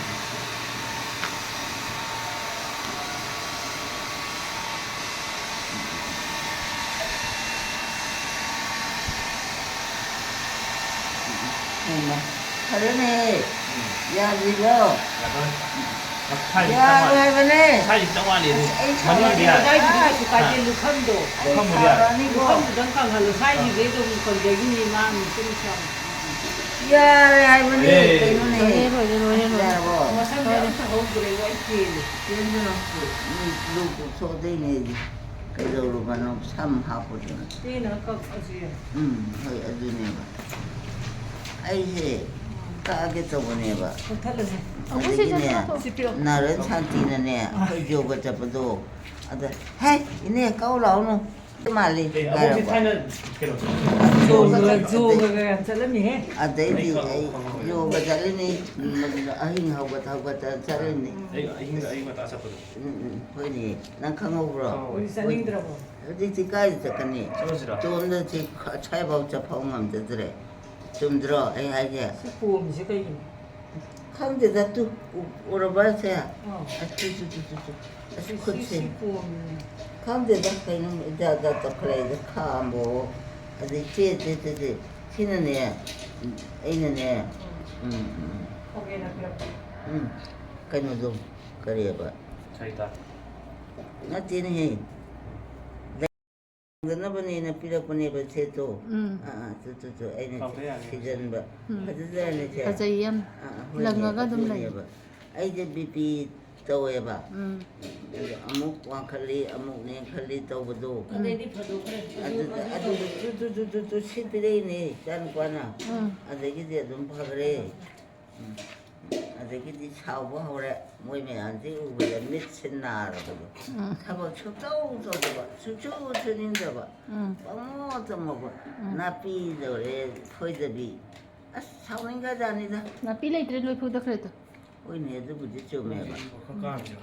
emma kare ya digo 야 너네 사이 ya 정말 bene 사이 정말이 에이, 많이 나이 미야. 주까지 루칸도 선물이야. 루칸도 당강하로 사이지 그래도 건데기니 마음이 좀 ya ai bene Ei. kai no โรย ne โรยโรยโรย yarbo 와사비 엄청 그래 와 있지ลูกโซได้เนี่ยก็จะรู้กันว่าซ้ำหาปุ๊บนะ 얘는 아까 어제 เฮ้ยอันนี้บ่ไอ้เหี้ยก็อาเกตัวเนี่ยบ่ 호텔에서 อันนี้เนี่ยน่าเรนชันตีนะเนี่ยเฮ้ยโยกจะปะโดอ่ะเฮ้ยเนี่ยเกาเหลาเนาะ 말리 아버지 타는 그런 조가 잘랐니? 아데디 요가 잘리니 아힌 하고 타고 잘리니 이거 다 잡거든. 보이니 난 강호브로 우리 산님들하고 어디 지까지 잡겠니 저지라. 좀더 지 차에 바우자 파웅하면 되더래 좀 들어 에이 하게 식구 음식 이 한데다 또 오라바세야 어. 그렇지 식구 한데다 그냥 자자자 그래 카뭐 어디 제제제 키는 애 애는 애 거기에다 그녀도 그래 봐 자기다. 나 뛰는 나 번에는 필요폰에 버텨도 저저 애는 시전 봐 하지는 제 fazay yan langaga dum lay 아이제 비비 떠해봐 아목 왕칼리 아목 냉칼리 떠보도 근데 파도 그래 아주 저 시비래네 짠과나 아저기들 좀 봐그래 아저기들 사고 하래 뭐면 안 되고 그래 미친 나라고 타고 춥다고 봐 춥추 추닌다 봐 아무것도 먹어 나삐더래 거기더비 아 사오는 거 아니다 napilay tre loy phuda khre to 오이네 누구지 좀 해봐 건강하죠.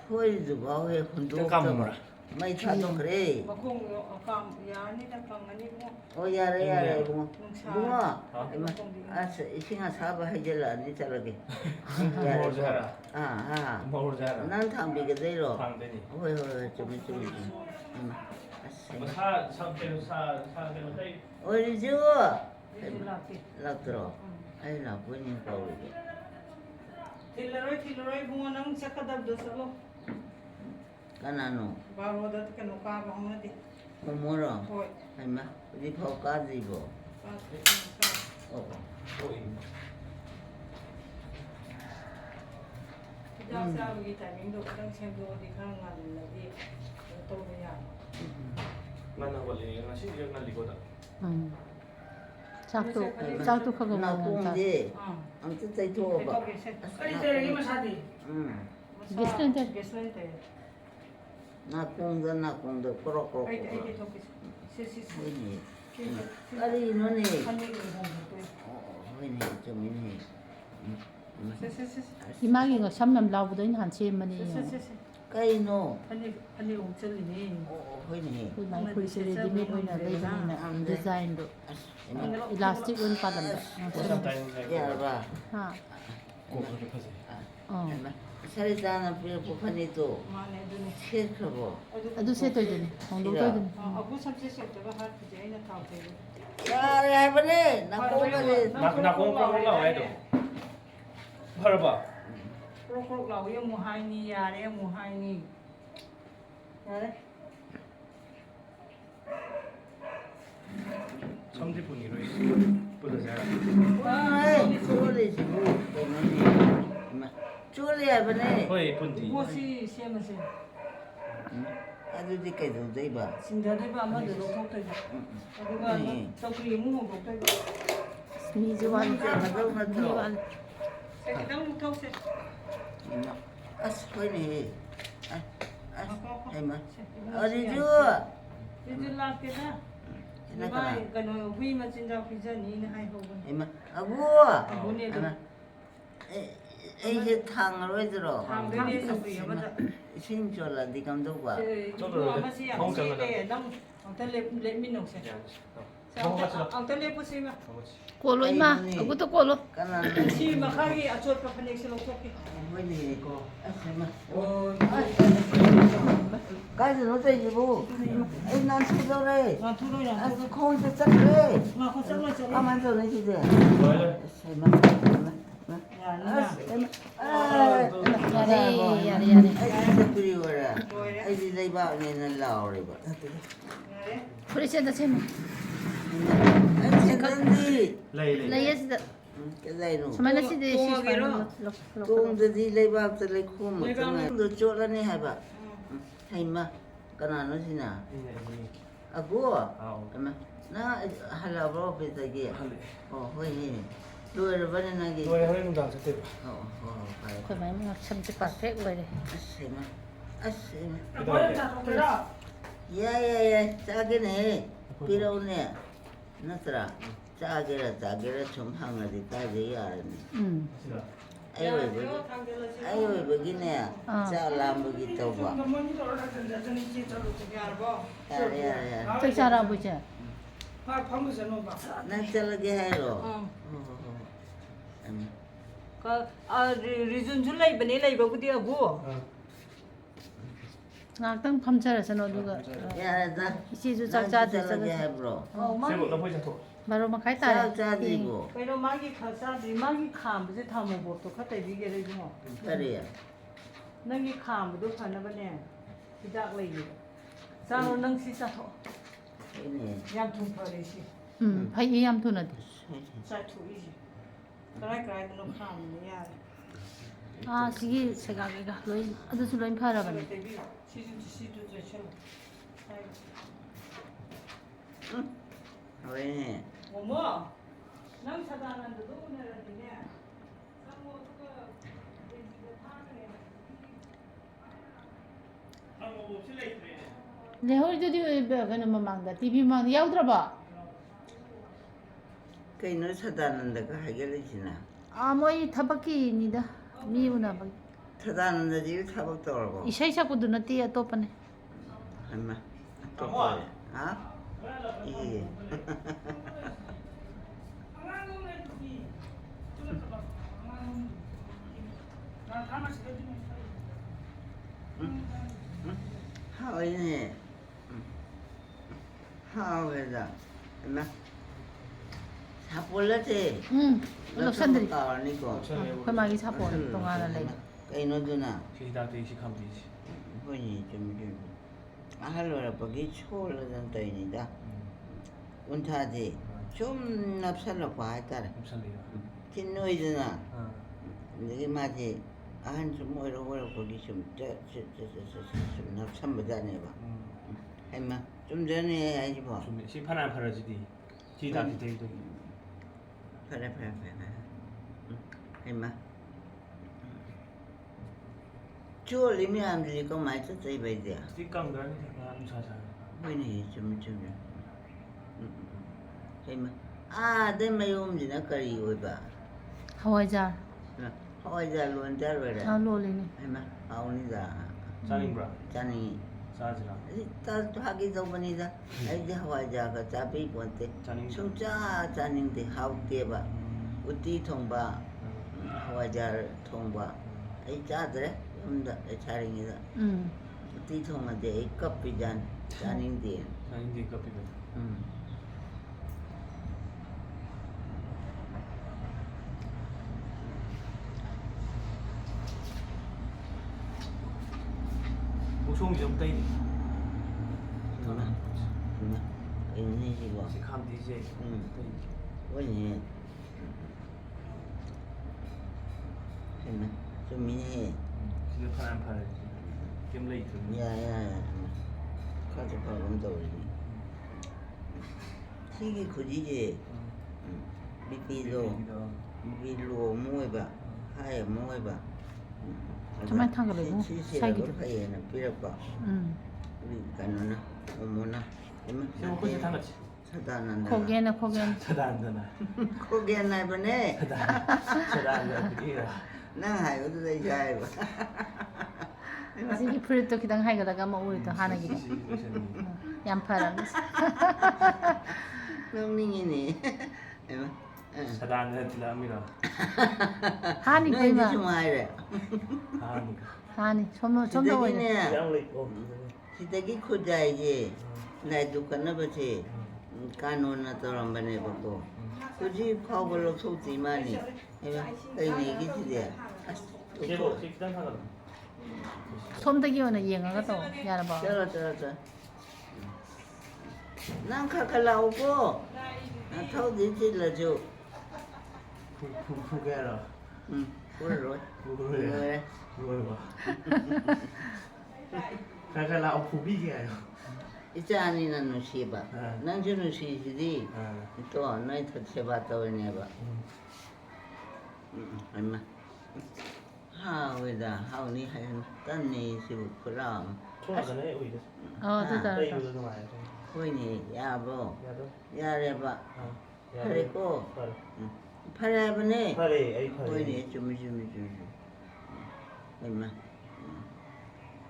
호이도 뭐해 혼도 까먹어라. 많이 타도 그래 막공 아까 야니다 강아니 뭐 야래 뭐 농사. 아 싱아 사바 해줄 안 잘하게 먹을 줄 알아. 아아 먹을 줄 알아. 난 탕비게 되로 방대니. 호이 좀 사대로 돼. 어디 줘 일라티 락들어 아이 나 보니까 우리 틸러로이 부모는 착하다도 살로 까나노 바로다 그노 까 방나디 고모라 호이 아이마 우리 포까지 뭐 기자사기 타이밍도 그냥 챈도 어디 가는 거지 또 그냥 나는 원래 이거 사실 이거 날리거든. chak tu khaga 나 na 꽁지 어 아무튼 때 줘봐 Gislente. 게슬렌테 나 꽁도 꼬록꼬록 아이디 토끼 시시시 보이니 까리 너네 한국인 공부도 보이니 좀 있니 시시시 imagi ngo samnam law do in han che mani 시시시 까이 너 한국 옹철리니 보이니 kui mai kui se ready made oina lei na design do elastic un padam da 야봐 ha 고그렇게 하지. 살이다나 비포파니도 마네 두니 체크고 adu se toy den hong do toy den 아구 삼시시 때가 할 그제나 타오테 야래 해보네 나 꼬가지 나 공부를 나와야 돼. 봐봐. 프로그램 나오요 무하이니 야래 무하이니 야래 성지분이로 뿌려서 아이 쪼리지고 때문에 쪼리 해보네 거의 분디. 무엇이 시험하세 아주 뒤까지도 돼봐 진짜대로 아마도 녹톡되죠 아두가 떡이 무호 녹되고 mi jiwan 맞아 새끼당 녹톡세 아스 보이네 아마 어디 줘 이제 라케다 이마 그노 후이마 진짜 피자니 하이 호고 이마 아구 아구네도 아마 이제 탕을 왜 들어 당근에서 부여마다 신조라 네 감독과 저도 아마시야 시에 남 안텔레 레미노세 안텔레 보시마 ko lo ima agu to ko lo 까나는 시 마카기 아초르 파닉스 녹톡기 보이네 이거 아스마 가지 놓자이고 난 치도래 나 투로야 아스 콩도 짝래 나 코슬로 저 가만 좀 해주세 뭐야? yare yare 아이스 그리워라 아이스 내가 내는 라오리바 puri se da chema 아이스 근데 레이. lay yes da 그다이노 samala si de shi 꽁들이 레바들이 쿠모 너 쫄라네 해봐 해마 까나노시나 아고 아마 나 할라버 베다기 호이 로르 바나나기 너의 하는 거 같아. ko mai ma cham chi perfect loi de 아세마 아세마 그다음에 야야야 짜긴 해 필요하네 나더라 짜게라 좀 항어디까지 알았네 아이고 begini 짜라 먹이 떠봐 야야야 책 잘아보지. 난 잘라게 해로 리즌 레이버니 레이버구디 아부 ngaktang phamcharasano aduga 야나 icheju chak chade 잘라게 chaga 해브로 세고 너 보자 또. baro makai tare 짜지고 그래도 마기 카사디 마기 캄부지 타모 법도 카타 비게래 좀 그래야 너기 캄부도 파나버네 기닥 레이 자로 능시 사토 이네 양통 퍼레시 phai yam thuna de 사투 이지 그래 너 캄이야 a sigi sega ga loi adu su loi phara ban 시주 제셔 왜 어머 남 사다는데도 오늘은네 상모가 렌즈가 타네 le hor jodi kana mamang da tv mang yaudra ba 그이너 사다는 데가 해결이지나 a moi thabaki ni da mi una ba 사다는 데 지금 타박도 올고 isai sa ku duna ti atopane 엄마 또 아? 예. 하와이네. 하와이다. 엄마. 사볼라지. loksan dri 까니고. khoi ma gi sapon tongana lei 그이너도나 기다 되시 감 되시. 보니 좀 할로라 보기 초올라던 떠이니다. 운타지 좀 납살로 봐야따라. 무슨이야? 틴노이드나 여기 맞지 한좀 오래 거기 좀좀 납산보다네 봐. 엄마 좀 전에 해야지 뭐. 좀 시판안 팔아지디. 기다 되도. 그래. 엄마. 주얼리미 암들이 거 많이 썼어 이봐야. 띠깡들한테 안 사자. 왜니 좀. 엄마. 아, 내 매움지나 거리 오이봐. hawai jar 허이자 론자로래. a lo le ni 엄마. 아우니다. 짜링브라. 자니 사지라. 또 하기 전이다. 이제 하와이자가 잡이 본때. 짜링. 진짜 짜닝데 하우게 봐. 우띠 통바. 하와이자 통바. 이 짜들에 음다 차링이다. 우띠 통한테 이 커피잔 짜닝데. 짜링디 커피가. 보통 좀 떼이. 있니 지금? 감 되지. 뭐니? 했나? 좀 미네. 시판안 팔아지. 게임 레이트. 야야. 가져가 온다 우리. 시기 굳이지. 미비로 모여봐. 하에 모여봐. 정말 탕그래고 살기도 하에는 필요봐. 우리 가누나 어머나. 세고 타가지. 사다난다. kogen 차다 안 되나. 고개 나보네. 차다 안 되나. 그게. 난 하여도 되자 봐. sigi prit to kidang hai ga ga ma uri to hana gi yam phara 명링이네. 차다 안 되나 tillamira. hani koi ma 좀 하래. 하니까. hani chom da wai 시댁이네. 시댁이 코자이지. 나 두칸나 버지. कानून तो बने बको कुछ खाओ बोलो सोची मानी कहीं नहीं की चीज़ 세고 식당 하나. somdagi ona yenga ga to yara ba चलो ना खाकला उको ना थाउ दीजिए लजो 푸게라. पूरा 푸게. 푸게. 가가라 푸비게요. 이자니는 누시바 난저 누시지디 또 너희 터치바 떠오네 봐 얼마 하위다 하우니 하연 딴니 시부 프람 ꯊꯣꯛꯂꯛꯀꯅꯤ ꯎꯏꯗ ꯑꯗꯨꯗ ꯇꯩꯕꯗꯣ ꯅꯨꯡꯉꯥꯏꯔꯦ ꯍꯣꯏꯅꯦ ꯌꯥꯕ꯭ꯔꯣ ꯌꯥꯗꯣ ꯌꯥꯔꯦꯕ ꯐꯔꯦꯀꯣ ꯐꯔꯦ ꯐꯔꯦ ꯍꯥꯏꯕꯅꯦ ꯐꯔꯦ ꯑꯩ ꯐꯔꯦ ꯍꯣꯏꯅꯦ ꯆꯨꯝꯃꯤ ꯍꯩꯃ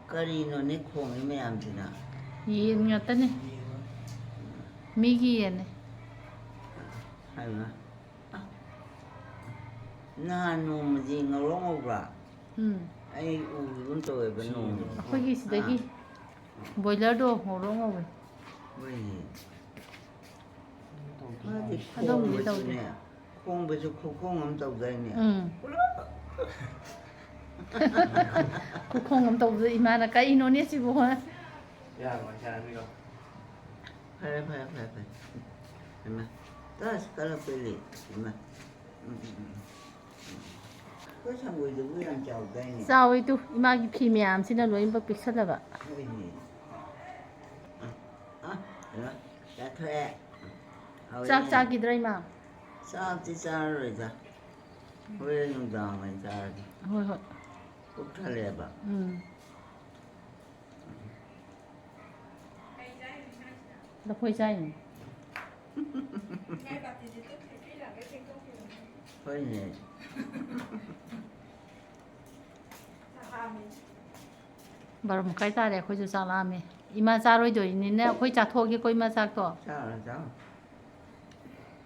ꯀꯔꯤꯅꯣꯅꯦ ꯈꯣꯡꯉꯤ ꯃꯌꯥꯝꯁꯤꯅ ꯌꯦꯟ ꯉꯥꯛꯇꯅꯦ ꯃꯤꯒꯤ ꯌꯦꯟꯅꯦ ꯍꯩꯃ ꯅꯍꯥꯟ ꯅꯣꯡꯃꯗꯤ ꯉꯧꯔꯣꯛ ꯉꯧꯕ꯭ꯔꯥ ꯑꯩ ꯎꯈꯤꯒꯨꯝ ꯇꯧꯋꯦꯕ ꯅꯣꯡꯃ ꯑꯩꯈꯣꯏꯒꯤ ꯁꯤꯗꯒꯤ ꯕꯣꯏꯂꯔꯗꯣ ꯉꯧꯔꯣꯛ ꯉꯧꯋꯦ ꯍꯣꯏꯅꯦ ꯃꯥꯗꯤ ꯑꯗꯨꯕꯨꯗꯤ ꯇꯧꯗꯦ ꯈꯣꯡꯕꯁꯨꯅꯦ ꯈꯣꯡꯕꯁꯨ ꯈꯨꯈꯣꯡ ꯑꯃ ꯇꯧꯗꯥꯏꯅꯦ ꯈꯨꯈꯣꯡ ꯑꯃ ꯇꯧꯕꯗ ꯏꯃꯥꯅ ꯀꯩꯅꯣꯅꯦ ꯁꯤꯕꯨ ꯐꯔꯦ ꯏꯃꯥ ꯇꯁ ꯀꯜꯂꯛꯄꯩ ꯏꯃꯥ ꯑꯩꯈꯣꯏ ꯁꯪꯒꯣꯏꯗꯨꯕꯨ ꯌꯥꯝ ꯆꯥꯎꯗꯥꯏꯅꯦ ꯆꯥꯎꯋꯤ ꯇꯨ ꯏꯃꯥꯒꯤ ꯐꯤ ꯃꯌꯥꯝꯁꯤꯅ ꯂꯣꯏꯅꯃꯛ ꯄꯤꯛꯁꯜꯂꯕ ꯍꯣꯏꯅꯦ ꯆꯥꯊꯣꯛꯑꯦ ꯆꯥꯛ ꯆꯥꯈꯤꯗ꯭ꯔꯥ ꯏꯃꯥ ꯆꯥꯛꯇꯤ ꯆꯥꯔꯔꯣꯏꯗ ꯍꯣꯔꯦꯟ ꯅꯨꯡꯗꯥꯡ ꯑꯣꯏꯅ ꯆꯥꯔꯒꯦ ꯍꯣꯏ ꯍꯣꯏ ꯄꯨꯛ ꯊꯜꯂꯦꯕ ꯂꯐꯣꯏ ꯆꯥꯏꯅꯤ ꯍꯣꯏꯅꯦ ꯕꯥꯔꯣ ꯃꯈꯥꯏ ꯇꯥꯔꯦ ꯑꯩꯈꯣꯏꯁꯨ ꯆꯥꯛ ꯂꯥꯝꯃꯦ ꯏꯃꯥ ꯆꯥꯔꯣꯏꯗꯣꯏꯅꯤꯅ ꯑꯩꯈꯣꯏ ꯆꯥꯊꯣꯛꯑꯒꯦꯀꯣ ꯏꯃꯥ ꯆꯥꯛꯇꯣ ꯆꯥꯔꯣ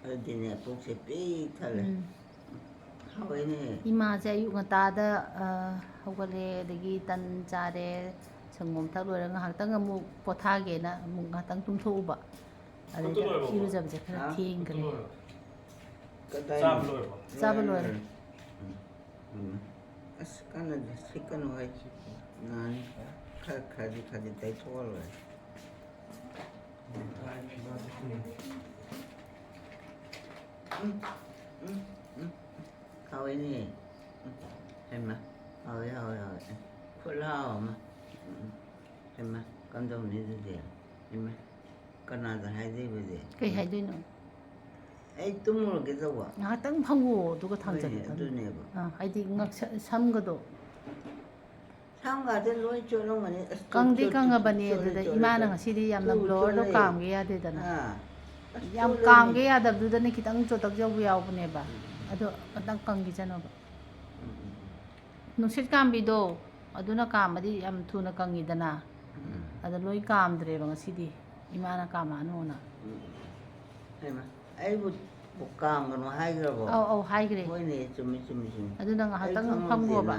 ꯑꯗꯨꯗꯤꯅꯦ ꯄꯨꯛꯁꯦ ꯄꯤꯛ ꯊꯜꯂꯦ ꯍꯥꯎꯋꯤꯅꯦ ꯏꯃꯥꯁꯦ ꯑꯌꯨꯛ ꯉꯟꯇꯥꯗ ꯍꯧꯒꯠꯂꯦ ꯑꯗꯒꯤ ꯇꯟ ꯆꯥꯔꯦ ꯁꯪꯒꯣꯝ ꯊꯛ ꯂꯣꯏꯔꯒ ꯉꯥꯏꯍꯥꯛꯇꯪ ꯑꯃꯨꯛ ꯄꯣꯊꯥꯒꯦꯅ ꯑꯃꯨꯛ ꯉꯥꯏꯍꯥꯛꯇꯪ ꯇꯨꯝꯊꯣꯛꯎꯕ ꯑꯗꯩꯗ ꯏꯔꯨꯖꯕꯁꯦ ꯈꯔ ꯊꯦꯡꯈ꯭ꯔꯦ ꯆꯥꯕ ꯂꯣꯏꯔꯦ ꯑꯁ ꯀꯥꯟꯅꯗꯦ ꯁꯤꯠꯀꯅꯨ ꯍꯥꯏ ꯅꯥꯅꯤ ꯈꯔꯗꯤ ꯇꯩꯊꯣꯛꯑ ꯂꯣꯏꯔꯦ ꯍꯥꯎꯋꯤꯅꯦ ꯍꯩꯃꯥ ꯍꯥꯎꯋꯦ ꯈꯨꯠꯍꯥꯎ ꯑꯃ ꯍꯩꯃꯥ ꯀꯝꯗꯧꯅꯤ ꯑꯗꯨꯗꯤ ꯍꯩꯃꯥ ꯀꯅꯥꯗ ꯍꯥꯏꯗꯣꯏꯕꯗꯤ ꯀꯩ ꯍꯥꯏꯗꯣꯏꯅꯣ ꯑꯩ ꯇꯨꯝꯃꯨꯔꯒꯦ ꯇꯧꯕ ꯉꯥꯏꯍꯥꯛꯇꯪ ꯐꯪꯉꯣ ꯑꯗꯨꯒ ꯍꯣꯏꯅꯦ ꯊꯥꯡꯖꯜꯂꯗꯝꯅꯤ ꯑꯗꯨꯅꯦꯕ ꯍꯥꯏꯗꯤ ꯁꯝꯒꯗꯣ ꯁꯝꯒꯥꯁꯦ ꯂꯣꯏ ꯆꯣꯠꯂꯝꯒꯅꯤ ꯑꯁ ꯀꯪꯗꯤ ꯀꯪꯉꯕꯅꯦ ꯆꯣꯠꯂꯦ ꯑꯗꯨꯗ ꯏꯃꯥꯅ ꯉꯁꯤꯗꯤ ꯌꯥꯝꯅ ꯕ꯭ꯂꯣꯋꯔꯗꯣ ꯆꯣꯠꯂꯦ ꯀꯥꯝꯒꯦ ꯌꯥꯗꯦꯗꯅ ꯑꯁ ꯌꯥꯝ ꯆꯣꯠꯂꯦꯅꯦ ꯀꯥꯝꯒꯦ ꯌꯥꯗꯕꯗꯨꯗꯅꯦ ꯈꯤꯇꯪ ꯆꯣꯠꯇꯛꯆꯧꯕ ꯌꯥꯎꯕꯅꯦꯕ ꯑꯗꯣ ꯈꯤꯇꯪ ꯀꯪꯈꯤꯖꯅꯣꯕ ꯅꯨꯡꯁꯤꯠ ꯀꯥꯝꯕꯤꯗꯣ ꯑꯗꯨꯅ ꯀꯥꯝꯕꯗꯤ ꯌꯥꯝ ꯊꯨꯅ ꯀꯪꯉꯤꯗꯅ ꯑꯗ ꯂꯣꯏ ꯀꯥꯝꯗ꯭ꯔꯦꯕ ꯉꯁꯤꯗꯤ ꯏꯃꯥꯅ ꯀꯥꯝꯃꯛꯑꯅꯣꯅ ꯍꯩꯃꯥ ꯑꯩꯕꯨ ꯀꯥꯝꯒꯅꯨ ꯍꯥꯏꯈ꯭ꯔꯕꯣ ꯑꯧ ꯍꯥꯏꯈ꯭ꯔꯦ ꯍꯣꯏꯅꯦ ꯆꯨꯝꯃꯤ ꯑꯗꯨꯅ ꯑꯩ ꯉꯥꯏꯍꯥꯛꯇꯪ ꯐꯝꯈꯣꯕ ꯈꯪꯍꯧꯗꯦꯅ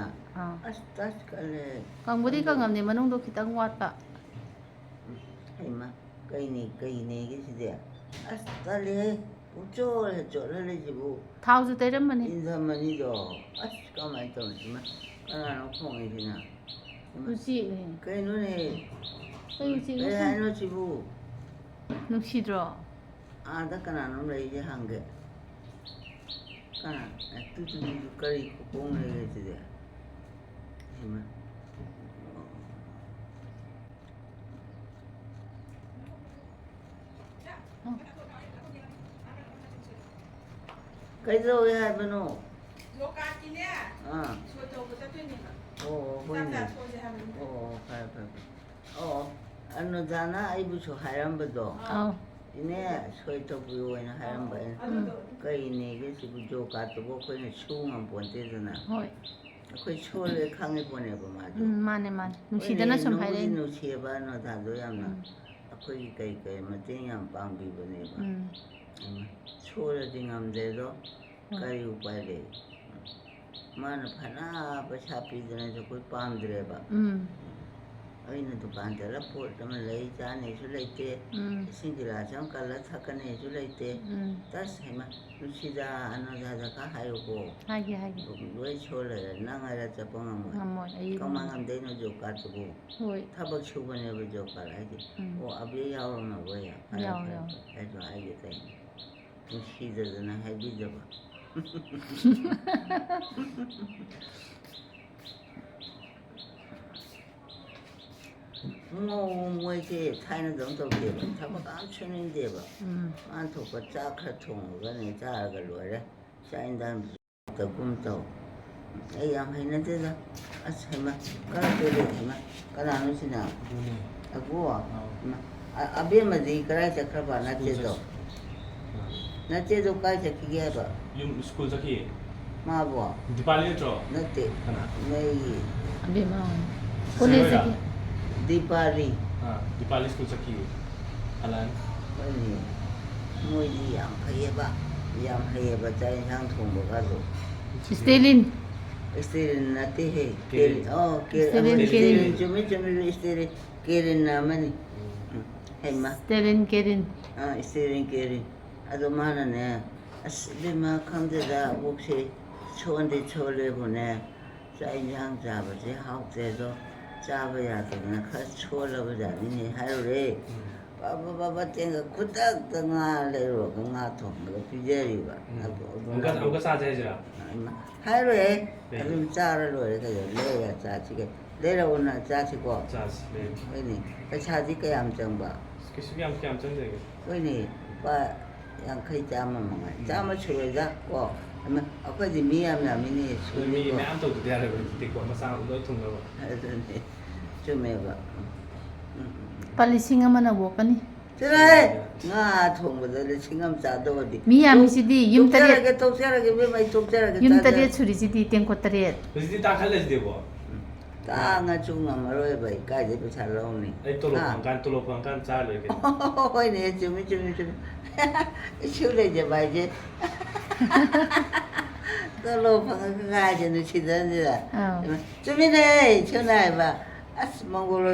ꯑꯁ ꯇꯁ ꯀꯜꯂꯦ ꯀꯪꯕꯨꯗꯤ ꯀꯪꯉꯝꯅꯦ ꯃꯅꯨꯡꯗꯣ ꯈꯤꯇꯪ ꯋꯥꯠꯄ ꯍꯩꯃꯥ ꯀꯩꯅꯦꯒꯦ ꯁꯤꯗꯤ ꯑꯁ ꯇꯜꯂꯦꯍꯦ ꯄꯨꯡꯆꯣꯠ ꯆꯣꯠꯍꯜꯂꯤꯁꯤꯕꯨ ꯊꯥꯎꯁꯨ ꯇꯩꯔꯝꯕꯅꯤ ꯏꯟꯊꯝꯃꯅꯤꯗꯣ ꯑꯁ ꯀꯃꯥꯏꯅ ꯇꯧꯅꯤ ꯏꯃꯥ ꯀꯅꯥꯅꯣ ꯈꯣꯡꯉꯤꯁꯤꯅ ꯎꯆꯦꯛꯅꯦ ꯀꯩꯅꯣꯅꯦ ꯀꯩ ꯎꯆꯦꯛꯅꯣ ꯀꯩ ꯈꯪꯗꯦ ꯍꯥꯏꯅꯣ ꯁꯤꯕꯨ ꯅꯨꯡꯁꯤꯗ꯭ꯔꯣ ꯑꯥꯗ ꯀꯅꯥꯅꯣꯝ ꯂꯩꯔꯤꯁꯦ ꯍꯪꯒꯦ ꯀꯅꯥ ꯀꯔꯤ ꯈꯨꯈꯣꯡ ꯂꯩꯒꯦ ꯁꯤꯗꯤ ꯍꯩꯃꯥ ꯀꯩꯗꯧꯋꯦ ꯍꯥꯏꯕꯅꯣ ꯂꯣꯀꯥꯠꯀꯤꯅꯦ ꯁꯣ ꯇꯧꯕ ꯆꯠꯇꯣꯏꯅꯦꯕ ꯍꯣꯏꯅꯦ ꯐꯔꯦ ꯑꯅꯨꯖꯥꯅ ꯑꯩꯕꯨꯁꯨ ꯍꯥꯏꯔꯝꯕꯗꯣ ꯏꯅꯦ ꯁꯣꯏ ꯇꯧꯕꯤꯌꯣꯅ ꯍꯥꯏꯔꯝꯕ ꯑꯩꯅ ꯀꯩꯅꯦꯒꯦ ꯁꯤꯕꯨ ꯖꯣꯕ ꯀꯥꯔꯠꯇꯨꯕꯨ ꯑꯩꯈꯣꯏꯅ ꯁꯨ ꯉꯝꯄꯣꯟꯇꯦꯗꯅ ꯍꯣꯏ ꯑꯩꯈꯣꯏ ꯁꯣꯜꯂꯦ ꯈꯪꯉꯤ ꯄꯣꯠꯅꯦꯕ ꯃꯥꯁꯨ ꯃꯥꯅꯦ ꯍꯣꯏꯅꯦ ꯅꯨꯡꯁꯤꯗꯅ ꯁꯨꯝ ꯅꯨꯡꯕꯨꯗꯤ ꯍꯥꯏꯔꯛꯏꯅꯦ ꯅꯨꯡꯁꯤꯌꯦꯕ ꯑꯅꯣꯗꯥꯗꯣ ꯌꯥꯝꯅ ꯑꯩꯈꯣꯏꯒꯤ ꯀꯩ ꯃꯇꯦꯡ ꯌꯥꯝ ꯄꯥꯡꯕꯤꯕꯅꯦꯕ ꯁꯣꯜꯂꯗꯤ ꯉꯝꯗꯦꯗꯣ ꯀꯔꯤ ꯎꯄꯥꯏ ꯂꯩ ꯃꯥꯅ ꯐꯅ ꯄꯩꯁꯥ ꯄꯤꯗꯅꯁꯨ ꯑꯩꯈꯣꯏ ꯄꯥꯝꯗ꯭ꯔꯦꯕ ꯑꯩꯅ ꯗꯨꯀꯥꯟ ꯆꯠꯂ ꯄꯣꯠ ꯑꯃ ꯂꯩ ꯆꯥꯅꯤꯁꯨ ꯂꯩꯇꯦ ꯏꯁꯤꯡ ꯒꯤꯂꯥꯁ ꯑꯃ ꯀꯜꯂ ꯊꯛꯀꯅꯤꯁꯨ ꯂꯩꯇꯦ ꯇꯁ ꯍꯩꯃꯥ ꯅꯨꯡꯁꯤꯗ ꯑꯅꯣꯗꯥꯗ ꯈꯔ ꯍꯥꯏꯌꯨꯀꯣ ꯍꯥꯏꯒꯦ ꯂꯣꯏ ꯁꯣꯜꯂꯦ ꯅꯪ ꯍꯥꯏꯔ ꯆꯠꯄ ꯉꯝꯃꯣꯏ ꯑꯩ ꯀꯃꯥꯏ ꯉꯝꯗꯣꯏꯅꯣ ꯖꯣꯕ ꯀꯥꯔꯠꯇꯨꯕꯨ ꯍꯣꯏ ꯊꯕꯛ ꯁꯨꯕꯅꯦꯕ ꯖꯣꯕ ꯀꯥꯔꯠ ꯍꯥꯏꯗꯤ ꯑꯣ ꯑꯕꯦ ꯌꯥꯎꯔꯝꯃꯕꯣꯏ ꯐꯔꯦ ꯑꯩꯁꯨ ꯍꯥꯏꯒꯦ ꯇꯧꯅꯤ ꯅꯨꯡꯁꯤꯗꯗꯅ ꯍꯥꯏꯕꯤꯗꯕ ꯃꯣꯏꯁꯦ ꯊꯥꯏꯅꯗꯧꯅ ꯇꯧꯗꯦꯕ ꯊꯕꯛ ꯌꯥꯝ ꯁꯨꯅꯤꯡꯗꯦꯕ ꯃꯥꯅ ꯊꯣꯛꯄ ꯆꯥꯛ ꯈꯔ ꯊꯣꯡꯉꯒꯅꯦ ꯆꯥꯔꯒ ꯂꯣꯏꯔꯦ ꯆꯥꯛ ꯏꯟꯖꯥꯡ ꯇꯧꯒꯨꯝ ꯇꯧ ꯑꯩ ꯌꯥꯝ ꯍꯩꯅꯗꯦꯗ ꯑꯁ ꯍꯩꯃ ꯀꯔ ꯇꯣꯏꯂꯦꯠ ꯍꯩꯃ ꯀꯅꯥꯅꯣ ꯁꯤꯅ ꯑꯒꯣ ꯑꯕꯦꯝꯃꯗꯤ ꯀꯗꯥꯏ ꯆꯠꯈ꯭ꯔꯕ ꯅꯆꯦꯗꯣ ꯅꯆꯦꯗꯣ ꯀꯥꯏ ꯆꯠꯈꯤꯒꯦ ꯍꯥꯏꯕ ꯌꯨꯝ ꯁ꯭ꯀꯨꯜ ꯆꯠꯈꯤ ꯃꯥꯕꯣ ꯗꯤꯄꯥꯂꯤ ꯅꯠꯇ꯭ꯔꯣ ꯅꯠꯇꯦ ꯀꯅꯥ ꯅꯣꯏꯒꯤ ꯑꯕꯦꯝꯃ ꯀꯣꯂꯦꯖꯇꯒꯤ ꯗꯤꯄꯥꯂꯤ ꯗꯤꯄꯥꯂꯤ ꯁ꯭ꯀꯨꯜ ꯆꯠꯈꯤ ꯍꯜꯂꯛꯑꯅꯤ ꯍꯣꯏꯅꯦ ꯃꯣꯏꯗꯤ ꯌꯥꯝ ꯐꯩꯌꯦꯕ ꯌꯥꯝ ꯍꯩꯌꯦꯕ ꯆꯥꯛ ꯏꯟꯁꯥꯡ ꯊꯣꯡꯕꯒꯗꯣ ꯁ꯭ꯇꯦꯂꯤꯟ ꯏꯁꯇꯦꯔꯤꯟ ꯅꯠꯇꯦꯍꯦ ꯀꯦꯔꯤꯟ. ꯏꯁꯇꯦꯔꯤꯟ ꯆꯨꯝꯃꯤ ꯆꯨꯝꯃꯤ ꯏꯁꯇꯦꯔꯤꯟ ꯀꯦꯔꯤꯟ ꯑꯃꯅꯤ ꯍꯩꯃ ꯁ꯭ꯇꯦꯂꯤꯟ ꯀꯦꯔꯤꯟ ꯏꯁꯇꯦꯔꯤꯟ ꯀꯦꯔꯤꯟ ꯑꯗꯣ ꯃꯥꯅꯅꯦ ꯑꯁ ꯏꯕꯦꯝꯃ ꯈꯪꯗꯦꯗ ꯑꯕꯣꯛꯁꯦ ꯁꯣꯟꯗꯤ ꯁꯣꯜꯂꯦꯕꯨꯅꯦ ꯆꯥꯛ ꯏꯟꯁꯥꯡ ꯆꯥꯕꯁꯦ ꯍꯥꯎꯇꯦ ꯑꯗꯣ ꯆꯥꯕ ꯌꯥꯗꯗꯅ ꯈꯔ ꯁꯣꯜꯂꯕ ꯖꯥꯠꯅꯤꯅꯦ ꯍꯥꯏꯔꯨꯔꯦ ꯕꯕꯥ ꯇꯦꯡꯒ ꯈꯨꯗꯛꯇ ꯉꯥ ꯂꯩꯔꯨꯔꯒ ꯉꯥ ꯊꯣꯡꯉꯒ ꯄꯤꯖꯔꯤꯕ ꯑꯃꯨꯛꯀ ꯆꯥꯁꯦ ꯍꯥꯏꯁꯤꯔꯥ ꯍꯥꯏꯔꯣꯏꯍꯦ ꯀꯩꯒꯤ? ꯑꯗꯨꯝ ꯆꯥꯔ ꯂꯣꯏꯔꯦ ꯀꯩꯗꯧ ꯂꯩꯔꯒ ꯆꯥꯁꯤꯒ ꯂꯩꯔꯛꯎꯅ ꯆꯥꯁꯤꯀꯣ ꯆꯥꯁꯤ ꯍꯣꯏꯅꯦ ꯄꯩꯁꯥꯗꯤ ꯀꯌꯥꯝ ꯆꯪꯕ ꯀꯩꯁꯨ ꯀꯌꯥꯝ ꯆꯪꯗꯦ ꯍꯣꯏꯅꯦ ꯂꯨꯄꯥ 50 ꯆꯥꯝꯃ ꯃꯉꯥꯏ ꯆꯥꯝꯃ ꯁꯨꯔꯣꯏꯗ ꯀꯣ ꯑꯩꯈꯣꯏꯗꯤ ꯃꯤ ꯌꯥꯝ ꯌꯥꯝꯃꯤꯅꯦ ꯑꯗꯨ ꯃꯤ ꯁꯨꯅꯤꯀꯣ ꯃꯌꯥꯝ ꯇꯧꯗꯗꯤ ꯌꯥꯔꯣꯏꯕ ꯇꯤꯀꯣ ꯃꯆꯥ ꯂꯣꯏ ꯊꯨꯡꯅꯕ ꯑꯗꯨꯅꯦ ꯆꯨꯝꯃꯦꯕ ꯂꯨꯄꯥ 1,000ꯅ ꯋꯣꯛꯀꯅꯤ ꯆꯠꯂꯣꯍꯦ ꯉꯥ ꯊꯣꯡꯕꯗ 1,000 ꯆꯥꯗꯧꯔꯗꯤ ꯃꯤ ꯌꯥꯝꯃꯤꯁꯤꯗꯤ ꯌꯨꯝ 3 ꯇꯣꯛꯆꯔꯒꯦ ꯏꯕꯦꯝꯃ ꯑꯩ ꯇꯣꯛꯆꯔꯒꯦ ꯌꯨꯝ ꯆꯥꯖꯔꯦ 3 ꯁꯨꯔꯤꯁꯤꯗꯤ ꯇꯦꯡꯀꯣꯠ 3 ꯍꯧꯖꯤꯛꯇꯤ ꯇꯥꯡꯈꯠꯂꯁꯤꯗꯤꯕꯣ ꯇꯥꯡꯉꯁꯨ ꯉꯝꯃꯔꯣꯏꯕ ꯑꯩ ꯀꯥꯏꯗꯩ ꯄꯩꯁꯥ ꯂꯧꯅꯤ ꯑꯩ ꯇꯣꯂꯣꯞ ꯐꯪꯀꯥꯟ ꯆꯥ ꯂꯣꯏꯔꯦ ꯀꯩꯅꯣ ꯍꯣꯏꯅꯦ ꯆꯨꯝꯃꯤ ꯏꯁꯨ ꯂꯩꯖꯕ ꯍꯥꯏꯁꯦ ꯇꯣꯂꯣꯞ ꯐꯪꯉꯒ ꯀꯥꯏꯗꯅꯣ ꯁꯤꯗꯅꯤꯗ ꯑꯥꯎ ꯆꯨꯝꯃꯤꯅꯦ ꯁꯨꯝꯅ ꯍꯥꯏꯕ ꯑꯁ ꯃꯪꯒꯣꯜ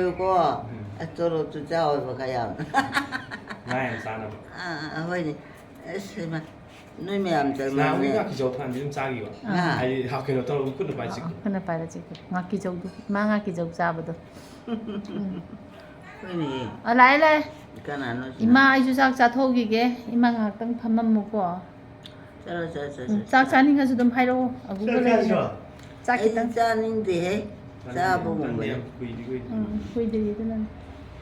ꯑꯁ ꯇꯣꯂꯣꯞꯇꯨ ꯆꯥꯎꯋꯦꯕ ꯈꯔ ꯌꯥꯝꯅ ꯉꯥ ꯌꯥꯝ ꯆꯥꯅꯕ ꯍꯣꯏꯅꯦ ꯑꯁ ꯅꯣꯏ ꯃꯌꯥꯝ ꯅꯍꯥꯟꯃꯨꯛ ꯆꯪꯅꯅꯦ ꯉꯥꯀꯤꯖꯧ ꯐꯪꯉꯗꯤ ꯑꯗꯨꯝ ꯆꯥꯈꯤꯕ ꯍꯥꯏꯗꯤ ꯀꯩꯅꯣ ꯇꯧꯔꯒ ꯈꯨꯠꯅ ꯄꯥꯏ ꯆꯤꯛꯄ ꯑꯩꯈꯣꯏꯅ ꯄꯥꯏꯔ ꯆꯤꯛꯄ ꯉꯥꯀꯤꯖꯧꯗꯨ ꯏꯃꯥ ꯉꯥꯀꯤꯖꯧ ꯆꯥꯕꯗꯣ ꯍꯣꯏꯅꯦ ꯂꯥꯛꯑꯦ ꯀꯅꯥꯅꯣ ꯏꯃꯥ ꯁꯤꯅ ꯑꯩꯁꯨ ꯆꯥꯛ ꯆꯥꯊꯣꯛꯈꯤꯒꯦ ꯏꯃꯥ ꯉꯥꯏꯍꯥꯛꯇꯪ ꯐꯝꯃꯝꯃꯨꯀꯣ ꯆꯠꯂꯣ ꯆꯥꯛ ꯆꯥꯅꯤꯡꯉꯁꯨ ꯑꯗꯨꯝ ꯍꯥꯏꯔꯛꯑꯣ ꯑꯒꯨꯒ ꯂꯩꯔꯒ ꯆꯥꯛ ꯑꯩꯗꯤ ꯈꯤꯇꯪ ꯆꯥꯅꯤꯡꯗꯦꯍꯦ ꯆꯥꯕꯒꯨꯝꯕꯗꯤ ꯌꯥꯝ ꯀꯨꯏꯗꯤ ꯀꯨꯏꯗ꯭ꯔꯤ ꯑꯗꯨꯅꯅꯤ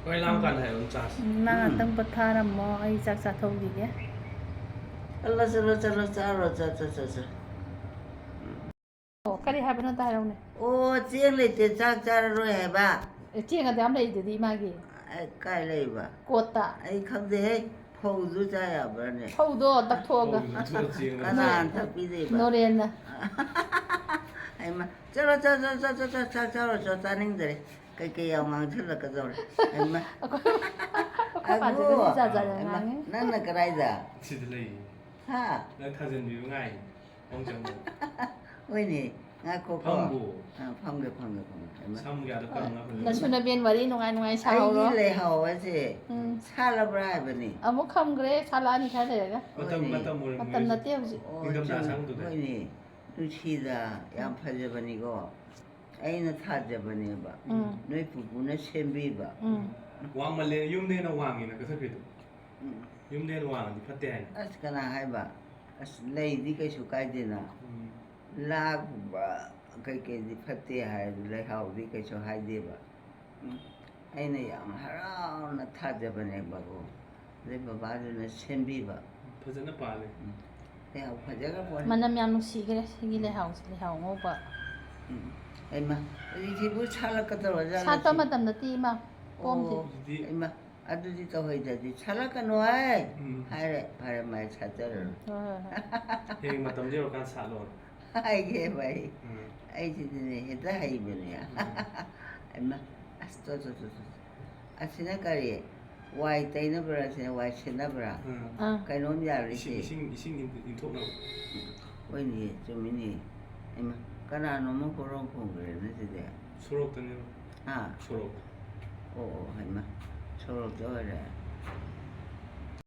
ꯍꯣꯏ ꯂꯥꯝ ꯀꯥꯟꯗ ꯍꯥꯏꯔꯣ ꯑꯗꯨꯝ ꯆꯥꯁꯤ ꯏꯃꯥ ꯉꯥꯛꯇꯪ ꯄꯣꯊꯥꯔꯝꯃꯣ ꯑꯩ ꯆꯥꯛ ꯆꯥꯊꯣꯛꯈꯤꯒꯦ ꯆꯠꯂꯣ ꯆꯥꯔꯣ ꯆꯠ ꯑꯣ ꯀꯔꯤ ꯍꯥꯏꯕꯅꯣ ꯑꯝꯇ ꯍꯥꯏꯔꯛꯎꯅꯦ ꯑꯣ ꯆꯦꯡ ꯂꯩꯇꯦ ꯆꯥꯛ ꯆꯥꯔꯔꯣꯏ ꯍꯥꯏꯕ ꯆꯦꯡ ꯑꯗꯨꯌꯥꯝ ꯂꯩꯗꯨꯗꯤ ꯏꯃꯥꯒꯤ ꯀꯥꯏ ꯂꯩꯕ ꯀꯣꯠꯇ ꯑꯩ ꯈꯪꯗꯦꯍꯦ ꯐꯧꯗꯨ ꯆꯥ ꯌꯥꯕ꯭ꯔꯥꯅꯦ ꯐꯧꯗꯣ ꯇꯛꯊꯣꯛꯑꯒ ꯀꯅꯥꯅ ꯊꯛꯄꯤꯗꯣꯏꯕ ꯅꯣꯔꯦꯟꯅ ꯍꯩꯃ ꯆꯠꯂꯣ ꯆꯥꯛ ꯆꯥꯔꯣ ꯆꯥꯅꯤꯡꯗ꯭ꯔꯦ ꯀꯩꯀꯩ ꯌꯥꯝ ꯉꯥꯡꯁꯤꯜꯂꯛꯀꯗꯧꯔꯦ ꯍꯩꯃ ꯑꯩꯈꯣꯏ ꯄꯥꯖꯒꯗꯤ ꯖꯥꯠ ꯖꯥꯠ ꯌꯥꯝ ꯉꯥꯡꯉꯦ ꯅꯪꯅ ꯀꯗꯥꯏꯗ ꯁꯤꯗ ꯂꯩꯌꯦ ꯍꯥ ꯅꯪ ꯊꯥꯖꯟꯕꯤꯕ ꯉꯥꯏ ꯑꯃꯨꯛ ꯆꯪꯉꯣ ꯍꯣꯏꯅꯦ ꯉꯥꯏꯈꯣꯀꯣ ꯐꯝꯕꯨ ꯐꯝꯒꯦ ꯍꯩꯃ ꯁꯝ ꯌꯥꯗ ꯀꯪꯉ ꯅꯁꯨ ꯅꯕꯦꯟ ꯋꯥꯔꯤ ꯅꯨꯡꯉꯥꯏ ꯁꯥꯍꯧꯔꯣ ꯑꯩꯒꯤ ꯂꯩꯍꯥꯎ ꯑꯁꯦ ꯎꯝ ꯁꯥꯠꯂꯕ꯭ꯔꯥ ꯍꯥꯏꯕꯅꯤ ꯑꯃꯨꯛ ꯈꯝꯈ꯭ꯔꯦ ꯁꯥꯠꯂꯛꯑꯅꯤ ꯈꯔ ꯂꯩꯔꯒ ꯃꯇꯝ ꯃꯇꯝ ꯅꯠꯇꯦ ꯍꯧꯖꯤꯛ ꯅꯤꯡꯊꯝꯊꯥ ꯁꯪꯗꯨꯗ ꯍꯣꯏꯅꯦ ꯅꯨꯡꯁꯤꯗ ꯌꯥꯝ ꯐꯖꯕꯅꯤꯀꯣ ꯑꯩꯅ ꯊꯥꯖꯕꯅꯦꯕ ꯅꯣꯏ ꯄꯨꯄꯨꯅ ꯁꯦꯝꯕꯤꯕ ꯋꯥꯡꯃꯜꯂꯦ ꯌꯨꯝꯗ ꯍꯦꯟꯅ ꯋꯥꯡꯉꯤꯅ ꯀꯊꯛꯈ꯭ꯔꯤꯗꯣ ꯌꯨꯝꯗ ꯍꯦꯟꯅ ꯋꯥꯡꯉꯗꯤ ꯐꯠꯇꯦ ꯍꯥꯏꯅ ꯑꯁ ꯀꯅꯥ ꯍꯥꯏꯕ ꯑꯁ ꯂꯩꯗꯤ ꯀꯩꯁꯨ ꯀꯥꯏꯗꯦꯅ ꯂꯥꯒꯨꯝꯕ ꯀꯩꯀꯩꯗꯤ ꯐꯠꯇꯦ ꯍꯥꯏꯔꯁꯨ ꯂꯩꯍꯥꯎꯗꯤ ꯀꯩꯁꯨ ꯍꯥꯏꯗꯦꯕ ꯑꯩꯅ ꯌꯥꯝ ꯍꯔꯥꯎꯅ ꯊꯥꯖꯕꯅꯦꯕꯀꯣ ꯑꯗꯩ ꯕꯕꯥꯗꯨꯅ ꯁꯦꯝꯕꯤꯕ ꯐꯖꯅ ꯄꯥꯜꯂꯦ ꯂꯩꯍꯥꯎ ꯐꯖꯈ꯭ꯔ ꯃꯅꯝ ꯌꯥꯝ ꯅꯨꯡꯁꯤꯈ꯭ꯔꯦ ꯁꯤꯒꯤ ꯂꯩꯍꯥꯎꯁꯦ ꯂꯩꯍꯥꯎ ꯉꯧꯕ ꯍꯩꯃ ꯍꯧꯖꯤꯛꯁꯤꯕꯨ ꯁꯥꯠꯂꯛꯀꯗꯧꯔꯖꯥꯠꯂ ꯁꯥꯠꯄ ꯃꯇꯝ ꯅꯠꯇꯦ ꯏꯃꯥ ꯄꯣꯝꯗꯦ ꯑꯣ ꯍꯩꯃ ꯑꯗꯨꯗꯤ ꯇꯧꯍꯩꯗꯗꯤ ꯁꯥꯠꯂꯛꯀꯅꯨ ꯍꯥꯏ ꯍꯥꯏꯔꯦ ꯐꯔꯦ ꯃꯥꯏ ꯁꯥꯠꯆꯔꯔꯣꯏ ꯍꯣꯏ ꯍꯌꯦꯡ ꯃꯇꯝꯗ ꯌꯧꯔꯀꯥꯟꯗ ꯁꯥꯠꯂꯣ ꯍꯥꯏꯒꯦꯕ ꯑꯩꯁꯤꯗꯤꯅꯦ ꯍꯦꯛꯇ ꯍꯩꯕꯅꯦ ꯍꯩꯃ ꯑꯁ ꯑꯁꯤꯅ ꯀꯔꯤ ꯋꯥꯏ ꯇꯩꯅꯕ꯭ꯔꯥ ꯁꯤꯅ ꯋꯥꯏ ꯁꯤꯠꯅꯕ꯭ꯔꯥ ꯀꯩꯅꯣꯝ ꯌꯥꯔꯤꯁꯦ ꯏꯁꯤꯡ ꯏꯟꯊꯣꯛꯅꯕ ꯍꯣꯏꯅꯦ ꯆꯨꯝꯃꯤꯅꯦ ꯍꯩꯃ ꯀꯅꯥꯅꯣꯃ ꯄꯣꯔꯣꯡ ꯈꯣꯡꯈ꯭ꯔꯦꯅ ꯁꯤꯗꯤ ꯁꯣꯔꯣꯛꯇꯅꯦꯕ ꯍꯥ ꯁꯣꯔꯣꯛ ꯑꯣ ꯍꯩꯃ ꯁꯣꯔꯣꯛꯇ ꯑꯣꯏꯔꯦ